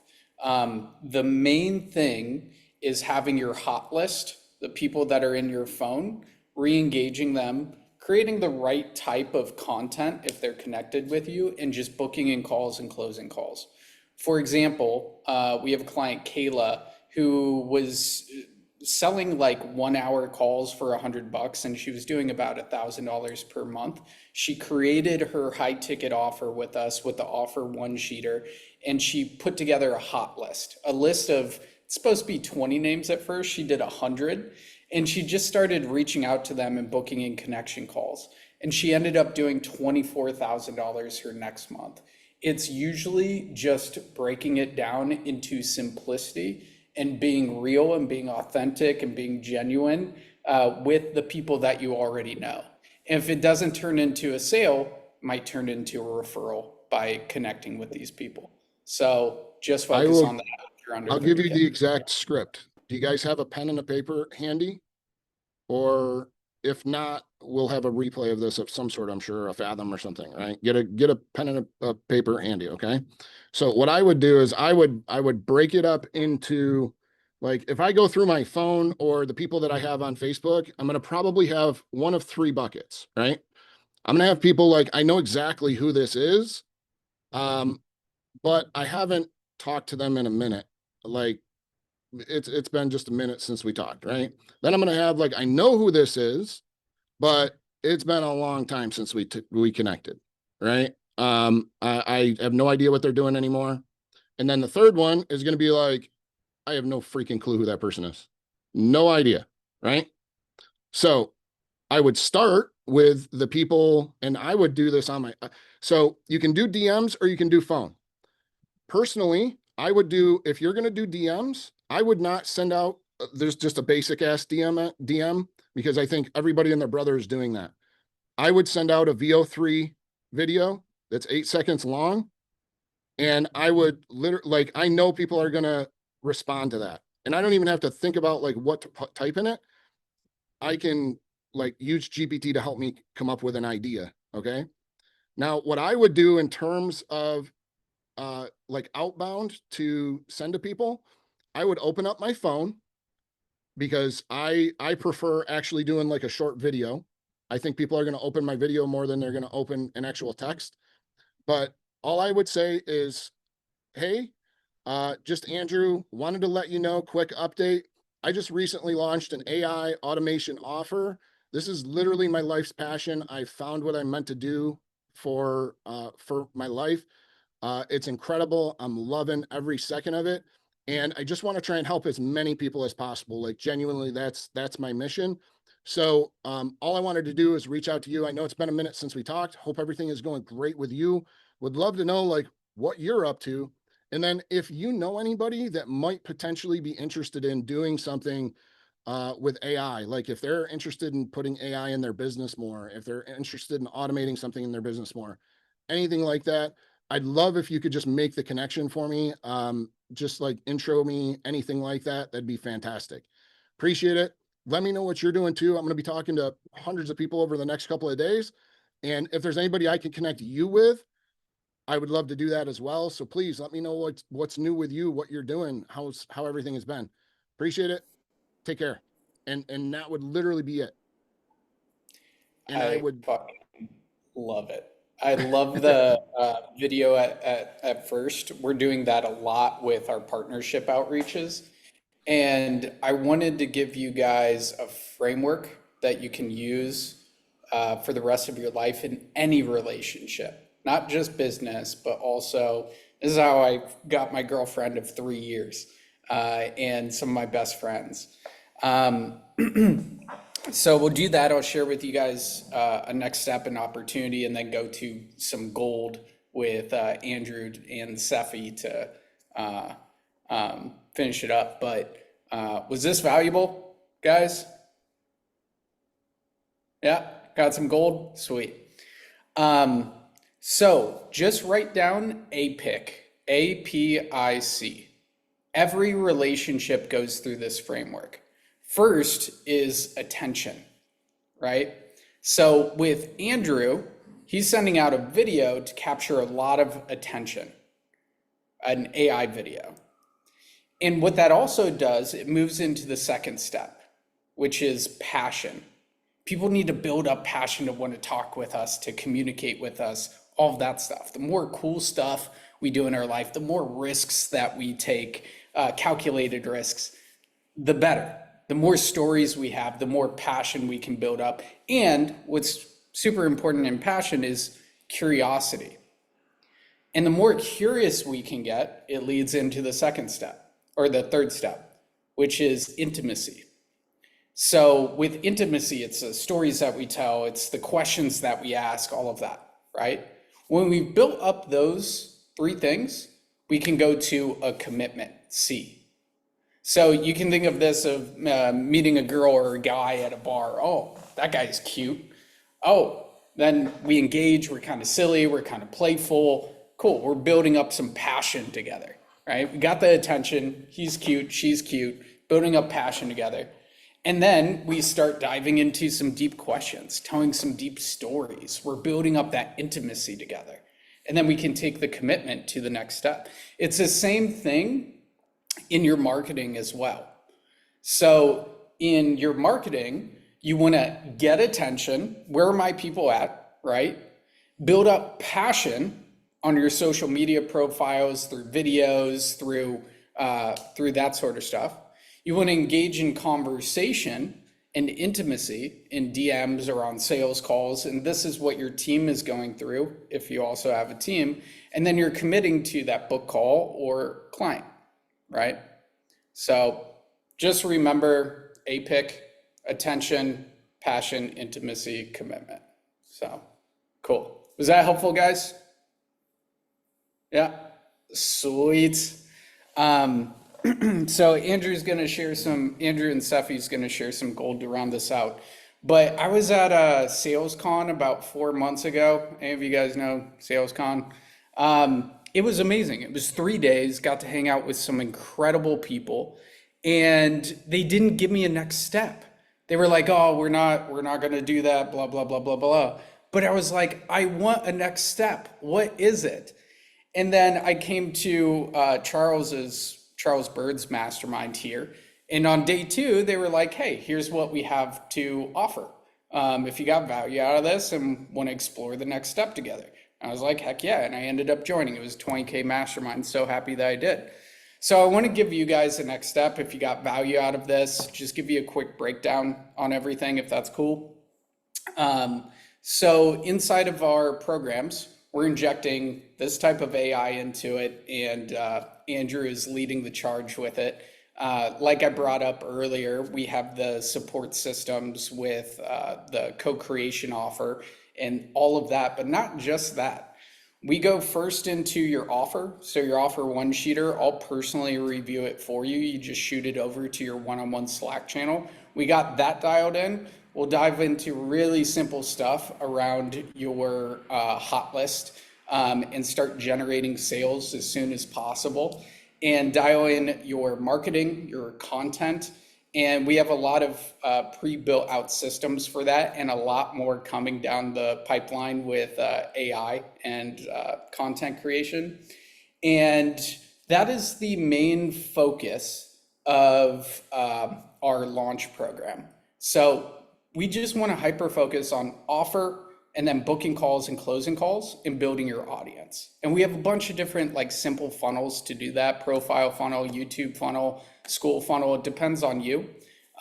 The main thing is having your hot list, the people that are in your phone, re-engaging them, creating the right type of content if they're connected with you, and just booking in calls and closing calls. For example, we have a client, Kayla, who was selling like 1 hour calls for $100, and she was doing about $1,000 per month. She created her high ticket offer with us with the offer one sheeter, and she put together a hot list, a list of, it's supposed to be 20 names at first. She did 100, and she just started reaching out to them and booking in connection calls. And she ended up doing $24,000 her next month. It's usually just breaking it down into simplicity and being real and being authentic and being genuine with the people that you already know. And if it doesn't turn into a sale, it might turn into a referral by connecting with these people. So just focus on that if you're under I'll give you 30K. the exact script. Do you guys have a pen and a paper handy? Or if not, we'll have a replay of this of some sort, I'm sure, a Fathom or something, right? Get a pen and a paper handy, okay? So what I would do is I would break it up into, like, if I go through my phone or the people that I have on Facebook, I'm gonna probably have one of 3 buckets, right? I'm gonna have people like, I know exactly who this is, but I haven't talked to them in a minute. Like, it's been just a minute since we talked, right? Then I'm gonna have like, I know who this is, but it's been a long time since we connected, right? I have no idea what they're doing anymore. And then the third one is gonna be like, I have no freaking clue who that person is. No idea, right? So I would start with the people, and I would do this on my, so you can do DMs or you can do phone. Personally, I would do, if you're going to do DMs, I would not send out, there's just a basic ass DM, because I think everybody and their brother is doing that. I would send out a VO3 video that's 8 seconds long. And I would literally, like, I know people are going to respond to that. And I don't even have to think about like what to type in it. I can like use GPT to help me come up with an idea. Okay. Now, what I would do in terms of like outbound to send to people, I would open up my phone, because I prefer actually doing like a short video. I think people are going to open my video more than they're going to open an actual text. But all I would say is, hey, just Andrew, wanted to let you know, quick update. I just recently launched an AI automation offer. This is literally my life's passion. I found what I'm meant to do for my life. It's incredible. I'm loving every second of it. And I just want to try and help as many people as possible. Like, genuinely, that's my mission. So all I wanted to do is reach out to you. I know it's been a minute since we talked. Hope everything is going great with you. Would love to know like what you're up to. And then if you know anybody that might potentially be interested in doing something with AI, like if they're interested in putting AI in their business more, if they're interested in automating something in their business more, anything like that, I'd love if you could just make the connection for me. Just like intro me, anything like that. That'd be fantastic. Appreciate it. Let me know what you're doing too. I'm going to be talking to hundreds of people over the next couple of days. And if there's anybody I can connect you with, I would love to do that as well. So please let me know what's new with you, what you're doing, how everything has been. Appreciate it. Take care. And that would literally be it. And I would fucking love it. I love the video at first. We're doing that a lot with our partnership outreaches. And I wanted to give you guys a framework that you can use for the rest of your life in any relationship, not just business, but also this is how I got my girlfriend of 3 years and some of my best friends. So we'll do that. I'll share with you guys a next step and opportunity, and then go to some gold with Andrew and Seffi to finish it up. But was this valuable, guys? Yeah, got some gold? Sweet. So just write down APIC, APIC. Every relationship goes through this framework. First is attention, right? So with Andrew, he's sending out a video to capture a lot of attention, an AI video. And what that also does, it moves into the second step, which is passion. People need to build up passion to want to talk with us, to communicate with us, all of that stuff. The more cool stuff we do in our life, the more risks that we take, calculated risks, the better. The more stories we have, the more passion we can build up. And what's super important in passion is curiosity. And the more curious we can get, it leads into the second step, or the third step, which is intimacy. So with intimacy, it's the stories that we tell, it's the questions that we ask, all of that, right? When we've built up those three things, we can go to a commitment, C. So you can think of this of meeting a girl or a guy at a bar. Oh, that guy's cute. Oh, then we engage, we're kind of silly, we're kind of playful. Cool, we're building up some passion together, right? We got the attention, he's cute, she's cute, building up passion together. And then we start diving into some deep questions, telling some deep stories. We're building up that intimacy together. And then we can take the commitment to the next step. It's the same thing in your marketing as well. So in your marketing, you want to get attention. Where are my people at, right? Build up passion on your social media profiles, through videos, through that sort of stuff. You want to engage in conversation and intimacy in DMs or on sales calls. And this is what your team is going through if you also have a team. And then you're committing to that book call or client, right? So just remember APIC, attention, passion, intimacy, commitment. So cool. Was that helpful, guys? Yeah, sweet. So Andrew and Seffi's gonna share some gold to round this out. But I was at a SalesCon about 4 months ago. Any of you guys know SalesCon? It was amazing. It was 3 days, got to hang out with some incredible people, and they didn't give me a next step. They were like, oh, we're not gonna do that, blah, blah, blah, blah, blah. But I was like, I want a next step. What is it? And then I came to Charles Bird's mastermind here. And on day 2, they were like, hey, here's what we have to offer. If you got value out of this and want to explore the next step together. I was like, heck yeah. And I ended up joining. It was 20K mastermind. So happy that I did. So I want to give you guys the next step. If you got value out of this, just give you a quick breakdown on everything, if that's cool. So inside of our programs, we're injecting this type of AI into it, and Andrew is leading the charge with it. Like I brought up earlier, we have the support systems with the co-creation offer and all of that, but not just that. We go first into your offer. So your offer one sheeter, I'll personally review it for you. You just shoot it over to your one-on-one Slack channel. We got that dialed in. We'll dive into really simple stuff around your hot list and start generating sales as soon as possible, and dial in your marketing, your content. And we have a lot of pre-built out systems for that, and a lot more coming down the pipeline with AI and content creation. And that is the main focus of our launch program. So we just want to hyper focus on offer and then booking calls and closing calls and building your audience. And we have a bunch of different like simple funnels to do that: profile funnel, YouTube funnel, school funnel. It depends on you.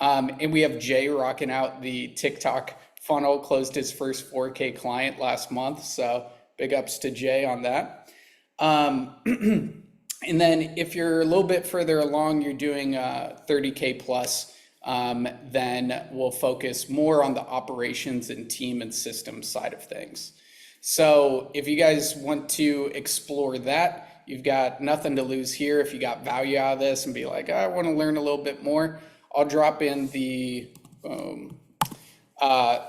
And we have Jay rocking out the TikTok funnel, closed his first 4K client last month. So big ups to Jay on that. And then if you're a little bit further along, you're doing 30K plus, then we'll focus more on the operations and team and system side of things. So if you guys want to explore that, you've got nothing to lose here. If you got value out of this and be like, I want to learn a little bit more, I'll drop in the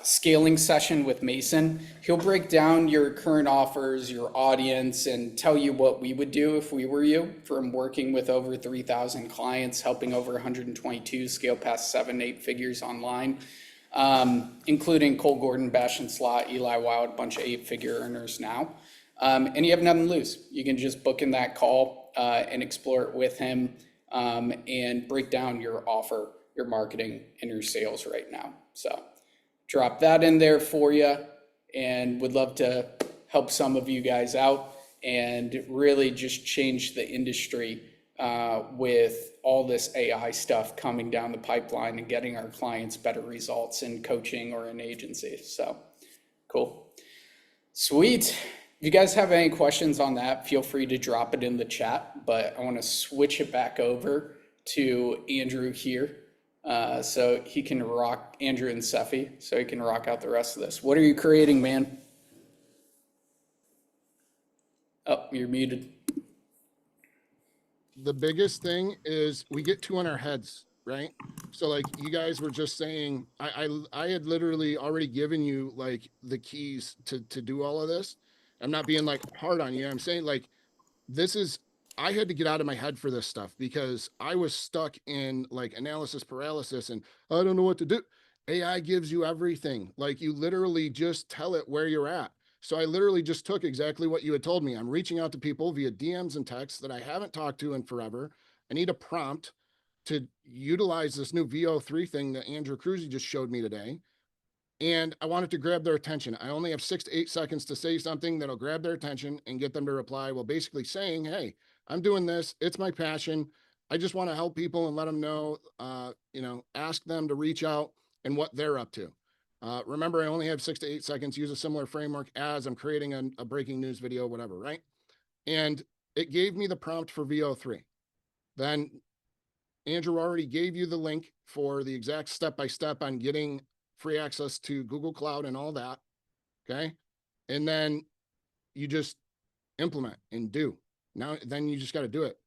scaling session with Mason. He'll break down your current offers, your audience, and tell you what we would do if we were you, from working with over 3,000 clients, helping over 122 scale past 7-8 figures online, including Cole Gordon, Bashan Slot, Eli Wild, a bunch of 8-figure earners now. And you have nothing to lose. You can just book in that call and explore it with him, and break down your offer, your marketing, and your sales right now. So drop that in there for you, and would love to help some of you guys out and really just change the industry with all this AI stuff coming down the pipeline and getting our clients better results in coaching or in agency. So cool. Sweet. If you guys have any questions on that, feel free to drop it in the chat, but I want to switch it back over to Andrew here. So he can rock, Andrew and Sefi, so he can rock out the rest of this. What are you creating, man? Oh, you're muted. The biggest thing is we get too in our heads, right? So like you guys were just saying, I had literally already given you like the keys to do all of this. I'm not being like hard on you. I'm saying like, this is, I had to get out of my head for this stuff because I was stuck in like analysis paralysis and I don't know what to do. AI gives you everything. Like you literally just tell it where you're at. So I literally just took exactly what you had told me. I'm reaching out to people via DMs and texts that I haven't talked to in forever. I need a prompt to utilize this new VO3 thing that Andrew Cruzy just showed me today. And I wanted to grab their attention. I only have 6 to 8 seconds to say something that'll grab their attention and get them to reply. Well, basically saying, hey, I'm doing this. It's my passion. I just want to help people and let them know, ask them to reach out and what they're up to. Remember, I only have 6 to 8 seconds. Use a similar framework as I'm creating a breaking news video, whatever, right? And it gave me the prompt for VO3. Then Andrew already gave you the link for the exact step-by-step on getting free access to Google Cloud and all that. Okay. And then you just implement and do. Now, then you just got to do it.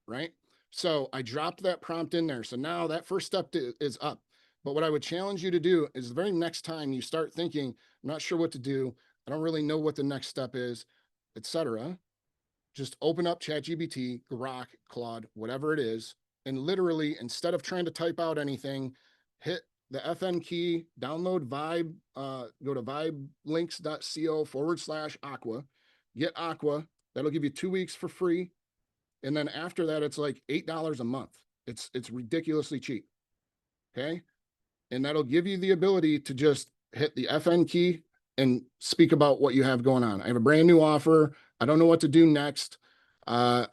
Right. So I dropped that prompt in there. So now that first step is up. But what I would challenge you to do is the very next time you start thinking, I'm not sure what to do, I don't really know what the next step is, etc. Just open up ChatGPT, Grok, Claude, whatever it is. And literally, instead of trying to type out anything, hit the FN key, download Vibe, go to vibelinks.co/Aqua, get Aqua. That'll give you 2 weeks for free. And then after that, it's like $8 a month. It's ridiculously cheap. Okay. And that'll give you the ability to just hit the FN key and speak about what you have going on. I have a brand new offer. I don't know what to do next. I'm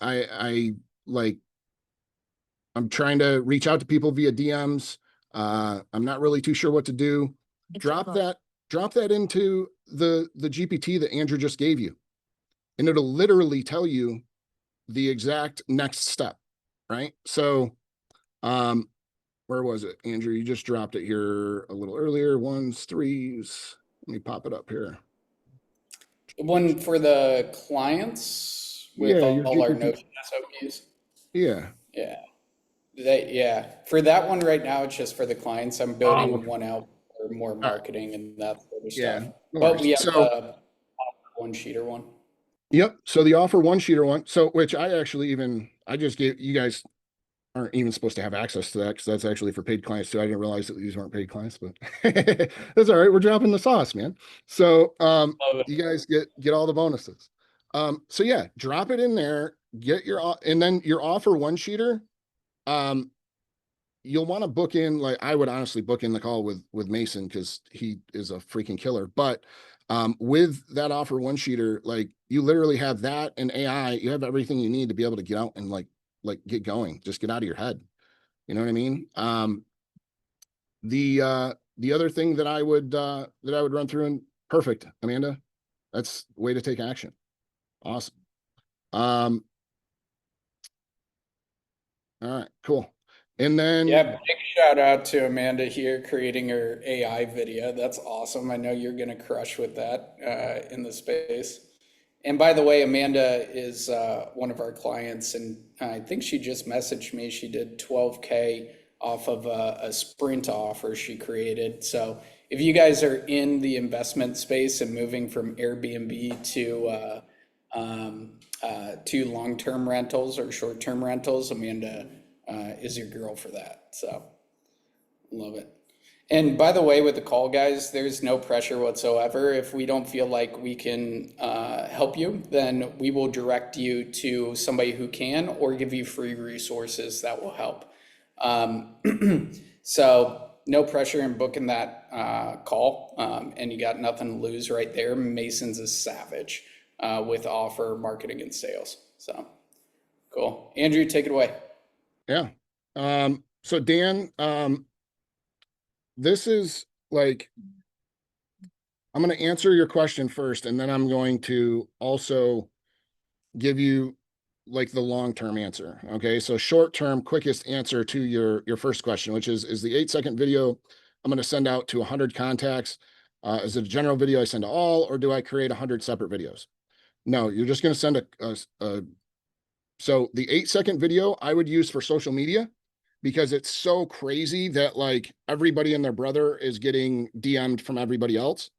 trying to reach out to people via DMs. I'm not really too sure what to do. Drop that into the GPT that Andrew just gave you. And it'll literally tell you the exact next step, right? So, where was it? Andrew, you just dropped it here a little earlier. 1s, 3s. Let me pop it up here. One for the clients with all our Notion SOPs. Yeah. Yeah. For that one right now, it's just for the clients. I'm building one out for more marketing and that sort of stuff. No But we have so, the one-sheeter one. Yep. So the offer one-sheeter one. So which I just gave you guys aren't even supposed to have access to that because that's actually for paid clients too. I didn't realize that these weren't paid clients, but that's all right. We're dropping the sauce, man. So you guys get all the bonuses. So yeah, drop it in there, get and then your offer one-sheeter. You'll want to book in, like I would honestly book in the call with Mason because he is a freaking killer. But With that offer one sheeter, like you literally have that and AI, you have everything you need to be able to get out and like get going, just get out of your head. You know what I mean? The other thing that I would run through, and perfect, Amanda, that's the way to take action. Awesome. All right, cool. And then Yeah, big shout out to Amanda here creating her AI video. That's awesome. I know you're going to crush with that in the space. And by the way, Amanda is one of our clients, and I think she just messaged me. She did 12K off of a sprint offer she created. So if you guys are in the investment space and moving from Airbnb to long-term rentals or short-term rentals, Amanda is your girl for that. So love it. And by the way, with the call, guys, there's no pressure whatsoever. If we don't feel like we can help you, then we will direct you to somebody who can or give you free resources that will help. So no pressure in booking that call, and you got nothing to lose right there. Mason's a savage with offer, marketing, and sales. So cool. Andrew, take it away. yeah. So Dan, this is like, I'm going to answer your question first, and then I'm going to also give you like the long-term answer. Okay. So short-term, quickest answer to your first question, which is the 8-second video I'm going to send out to 100 contacts. Is it a general video I send to all, or do I create 100 separate videos? No, you're just going to send so the 8-second video I would use for social media, because it's so crazy that like everybody and their brother is getting DM'd from everybody else.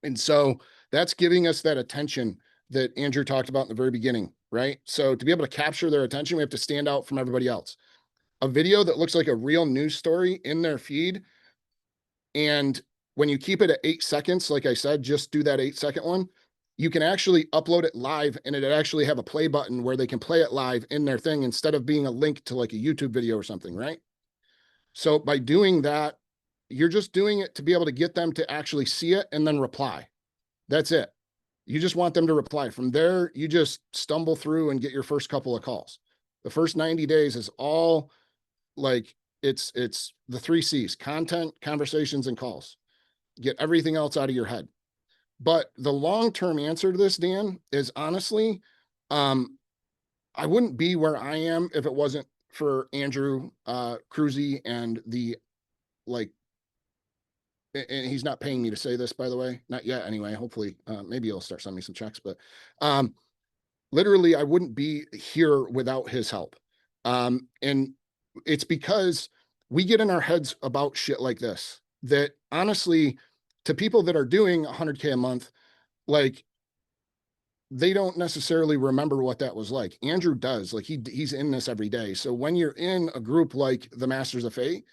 And so that's giving us that attention that Andrew talked about in the very beginning, right? So to be able to capture their attention, we have to stand out from everybody else. A video that looks like a real news story in their feed. And when you keep it at 8 seconds, like I said, just do that 8-second one. You can actually upload it live, and it actually have a play button where they can play it live in their thing instead of being a link to like a YouTube video or something, right? So by doing that, you're just doing it to be able to get them to actually see it and then reply. That's it. You just want them to reply. From there, you just stumble through and get your first couple of calls. The first 90 days is all like, it's the 3 C's: content, conversations, and calls. Get everything else out of your head. But the long-term answer to this, Dan, is honestly, I wouldn't be where I am if it wasn't for Andrew Cruzy and the like, and he's not paying me to say this, by the way, not yet anyway. Hopefully, maybe he'll start sending me some checks, but literally I wouldn't be here without his help. And it's because we get in our heads about shit like this, that honestly, to people that are doing 100K a month, like, they don't necessarily remember what that was like. Andrew does. Like, he's in this every day. So when you're in a group like the Masters of Fate,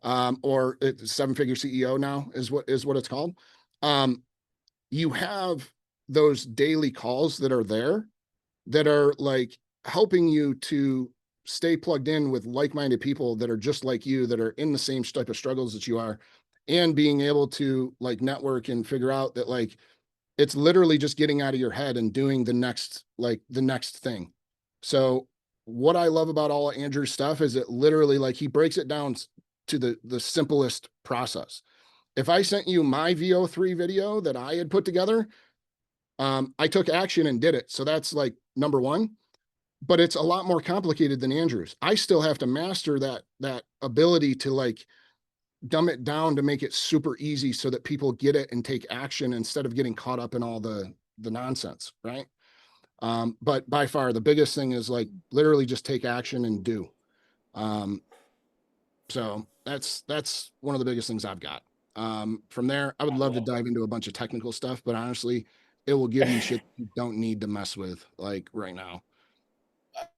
or Seven-Figure CEO now is what it's called, you have those daily calls that are there that are like helping you to stay plugged in with like-minded people that are just like you, that are in the same type of struggles that you are, and being able to like network and figure out that like, it's literally just getting out of your head and doing the next thing. So what I love about all of Andrew's stuff is it literally, like, he breaks it down to the simplest process. If I sent you my VO3 video that I had put together, I took action and did it. So that's like number one, but it's a lot more complicated than Andrew's. I still have to master that ability to like dumb it down to make it super easy so that people get it and take action instead of getting caught up in all the nonsense, right? But by far the biggest thing is like literally just take action and do. So that's one of the biggest things I've got. From there, I would love to dive into a bunch of technical stuff, but honestly, it will give you shit you don't need to mess with like right now.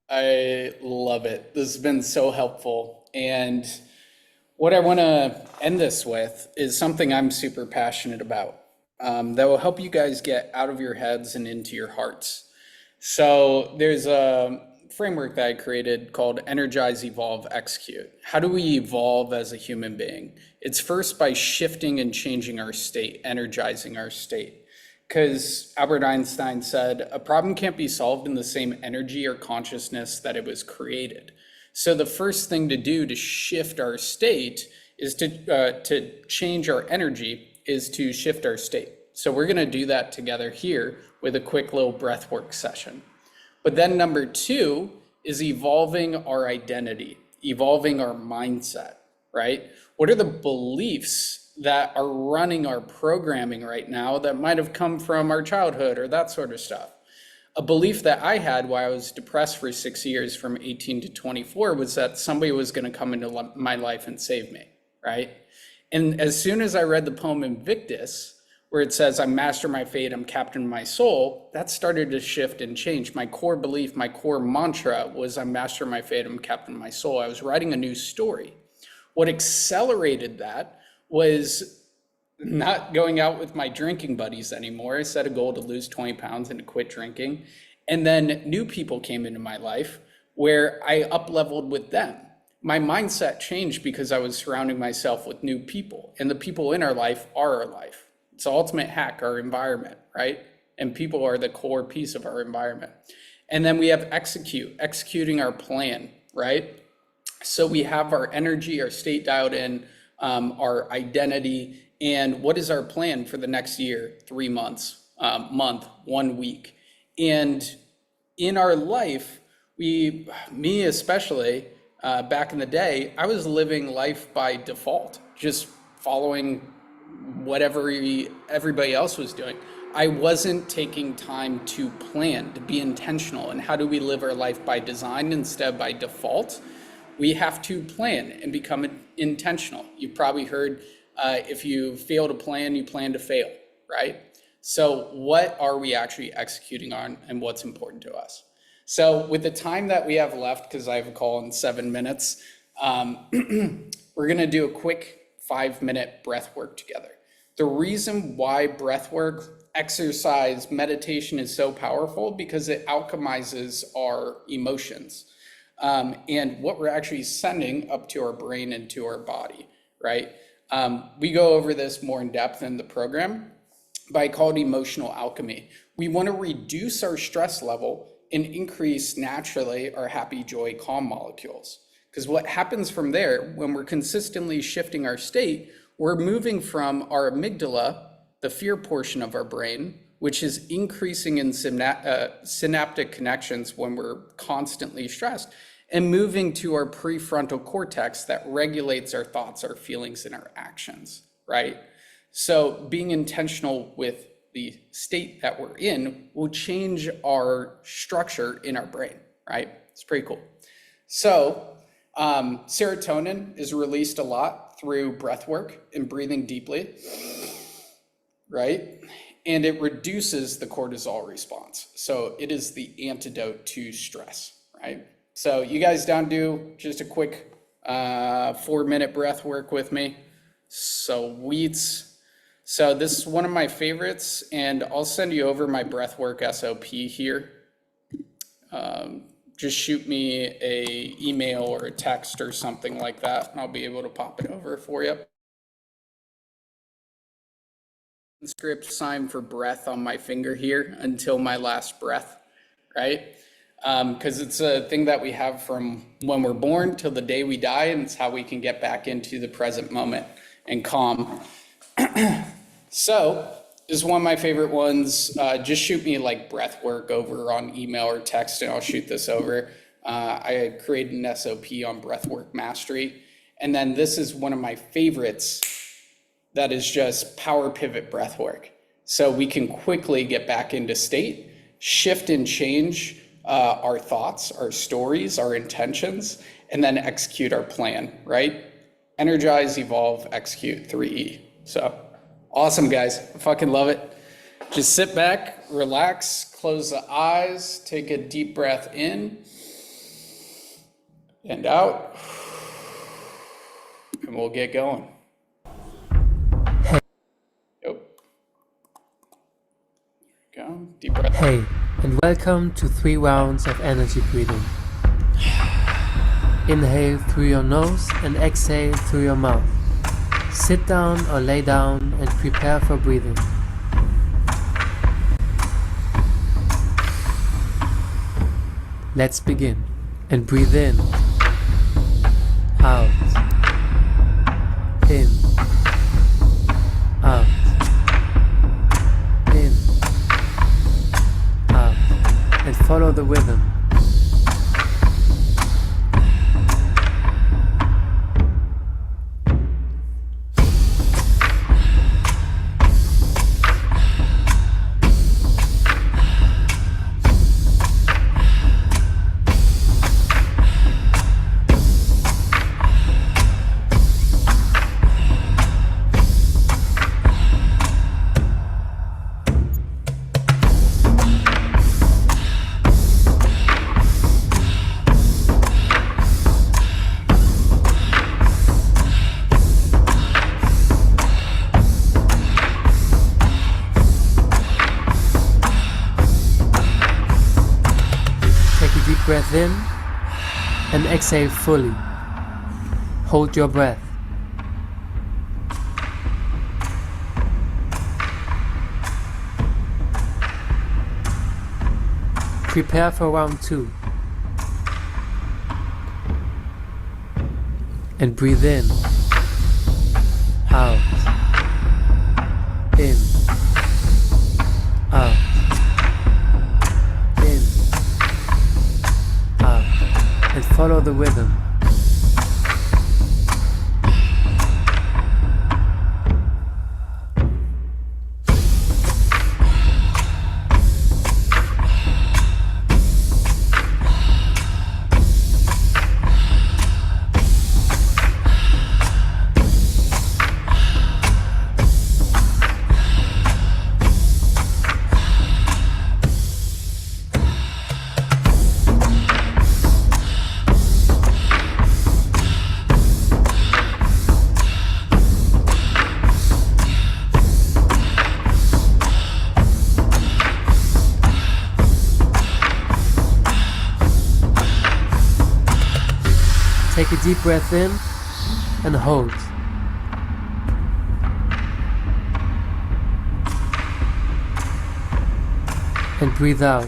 I love it. This has been so helpful. And what I want to end this with is something I'm super passionate about, that will help you guys get out of your heads and into your hearts. So there's a framework that I created called Energize, Evolve, Execute. How do we evolve as a human being? It's first by shifting and changing our state, energizing our state. Because Albert Einstein said, a problem can't be solved in the same energy or consciousness that it was created. So the first thing to do to shift our state is to change our energy is to shift our state. So we're going to do that together here with a quick little breathwork session. But then number two is evolving our identity, evolving our mindset, right? What are the beliefs that are running our programming right now that might have come from our childhood or that sort of stuff? A belief that I had while I was depressed for 6 years from 18 to 24 was that somebody was going to come into my life and save me, right? And as soon as I read the poem Invictus, where it says, I'm master my fate, I'm captain my soul, that started to shift and change. My core belief, my core mantra was, I'm master my fate, I'm captain my soul. I was writing a new story. What accelerated that was not going out with my drinking buddies anymore. I set a goal to lose 20 pounds and to quit drinking. And then new people came into my life where I up-leveled with them. My mindset changed because I was surrounding myself with new people, and the people in our life are our life. It's the ultimate hack, our environment, right? And people are the core piece of our environment. And then we have executing our plan, right? So we have our energy, our state dialed in, our identity, and what is our plan for the next year, 3 months, month, 1 week. And in our life, me especially, back in the day, I was living life by default, just following whatever everybody else was doing. I wasn't taking time to plan, to be intentional. And how do we live our life by design instead of by default? We have to plan and become intentional. You've probably heard, if you fail to plan, you plan to fail, right? So what are we actually executing on and what's important to us? So with the time that we have left, because I have a call in 7 minutes, we're gonna do a quick 5-minute breath work together. The reason why breath work, exercise, meditation is so powerful because it alchemizes our emotions and what we're actually sending up to our brain and to our body, right? We go over this more in depth in the program, but I call it emotional alchemy. We want to reduce our stress level and increase naturally our happy, joy, calm molecules. Because what happens from there, when we're consistently shifting our state, we're moving from our amygdala, the fear portion of our brain, which is increasing in synaptic connections when we're constantly stressed, and moving to our prefrontal cortex that regulates our thoughts, our feelings, and our actions, right? So being intentional with the state that we're in will change our structure in our brain, right? It's pretty cool. So serotonin is released a lot through breath work and breathing deeply, right? And it reduces the cortisol response. So it is the antidote to stress, right? So you guys down to do just a quick 4-minute breath work with me? Sweet. So this is one of my favorites, and I'll send you over my breathwork SOP here. Just shoot me a email or a text or something like that, and I'll be able to pop it over for you. Script sign for breath on my finger here until my last breath, right? Because it's a thing that we have from when we're born till the day we die, and it's how we can get back into the present moment and calm. So this is one of my favorite ones. Just shoot me like breath work over on email or text, and I'll shoot this over. I created an SOP on breathwork mastery. And then this is one of my favorites that is just power pivot breathwork. So we can quickly get back into state, shift and change our thoughts, our stories, our intentions, and then execute our plan, right? Energize, evolve, execute, 3E. So awesome, guys. I fucking love it. Just sit back, relax, close the eyes, take a deep breath in and out, and we'll get going. Yep. There we go. Deep breath. Hey, and welcome to 3 rounds of energy breathing. Inhale through your nose and exhale through your mouth. Sit down or lay down and prepare for breathing. Let's begin. And breathe in, out, in, out, in, out, and follow the rhythm. Take a deep breath in and exhale fully. Hold your breath. Prepare for round 2. And breathe in, out, in, out, in, out, and follow the rhythm. Take a deep breath in and hold. And breathe out.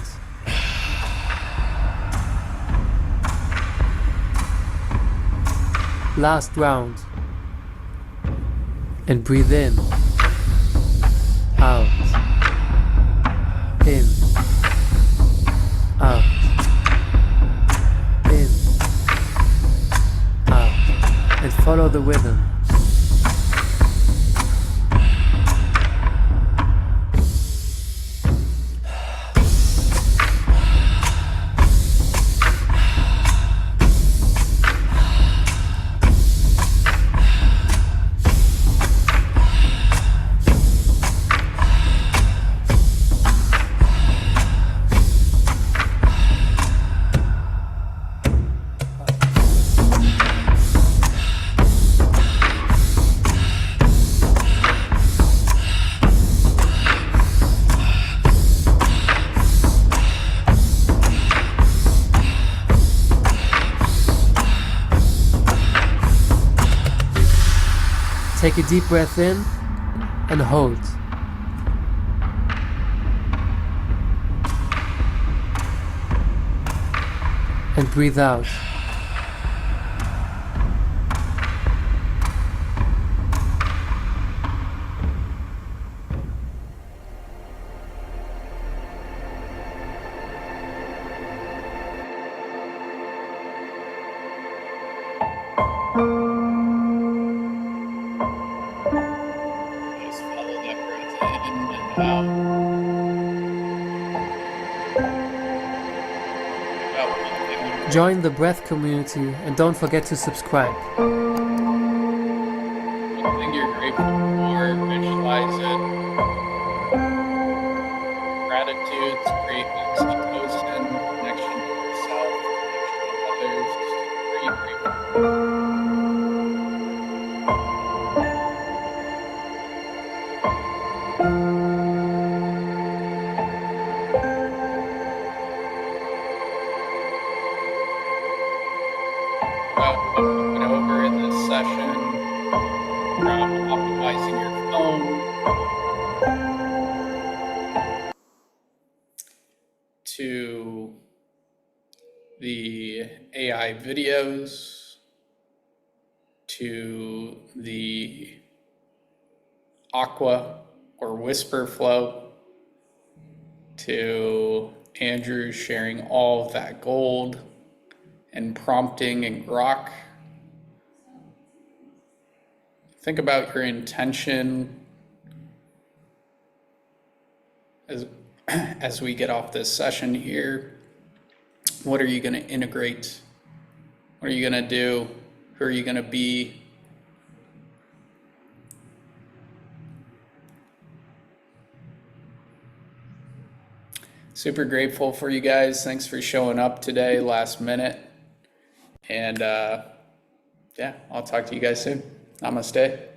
Last round. And breathe in, out, in, out, in, out, and follow the rhythm. Take a deep breath in and hold. And breathe out. Just follow that breath in and out. About one thing. Join the breath community and don't forget to subscribe. One thing you're grateful for, visualize it. Gratitude, great oxytocin, connection to yourself, connection to others. Are you grateful? About what we went over in this session, from optimizing your phone to AI videos to the Aqua or Whisper flow to Andrew sharing all of that gold and prompting in Grok. Think about your intention as we get off this session here. What are you going to integrate? What are you going to do? Who are you going to be? Super grateful for you guys. Thanks for showing up today, last minute. And yeah, I'll talk to you guys soon. Namaste.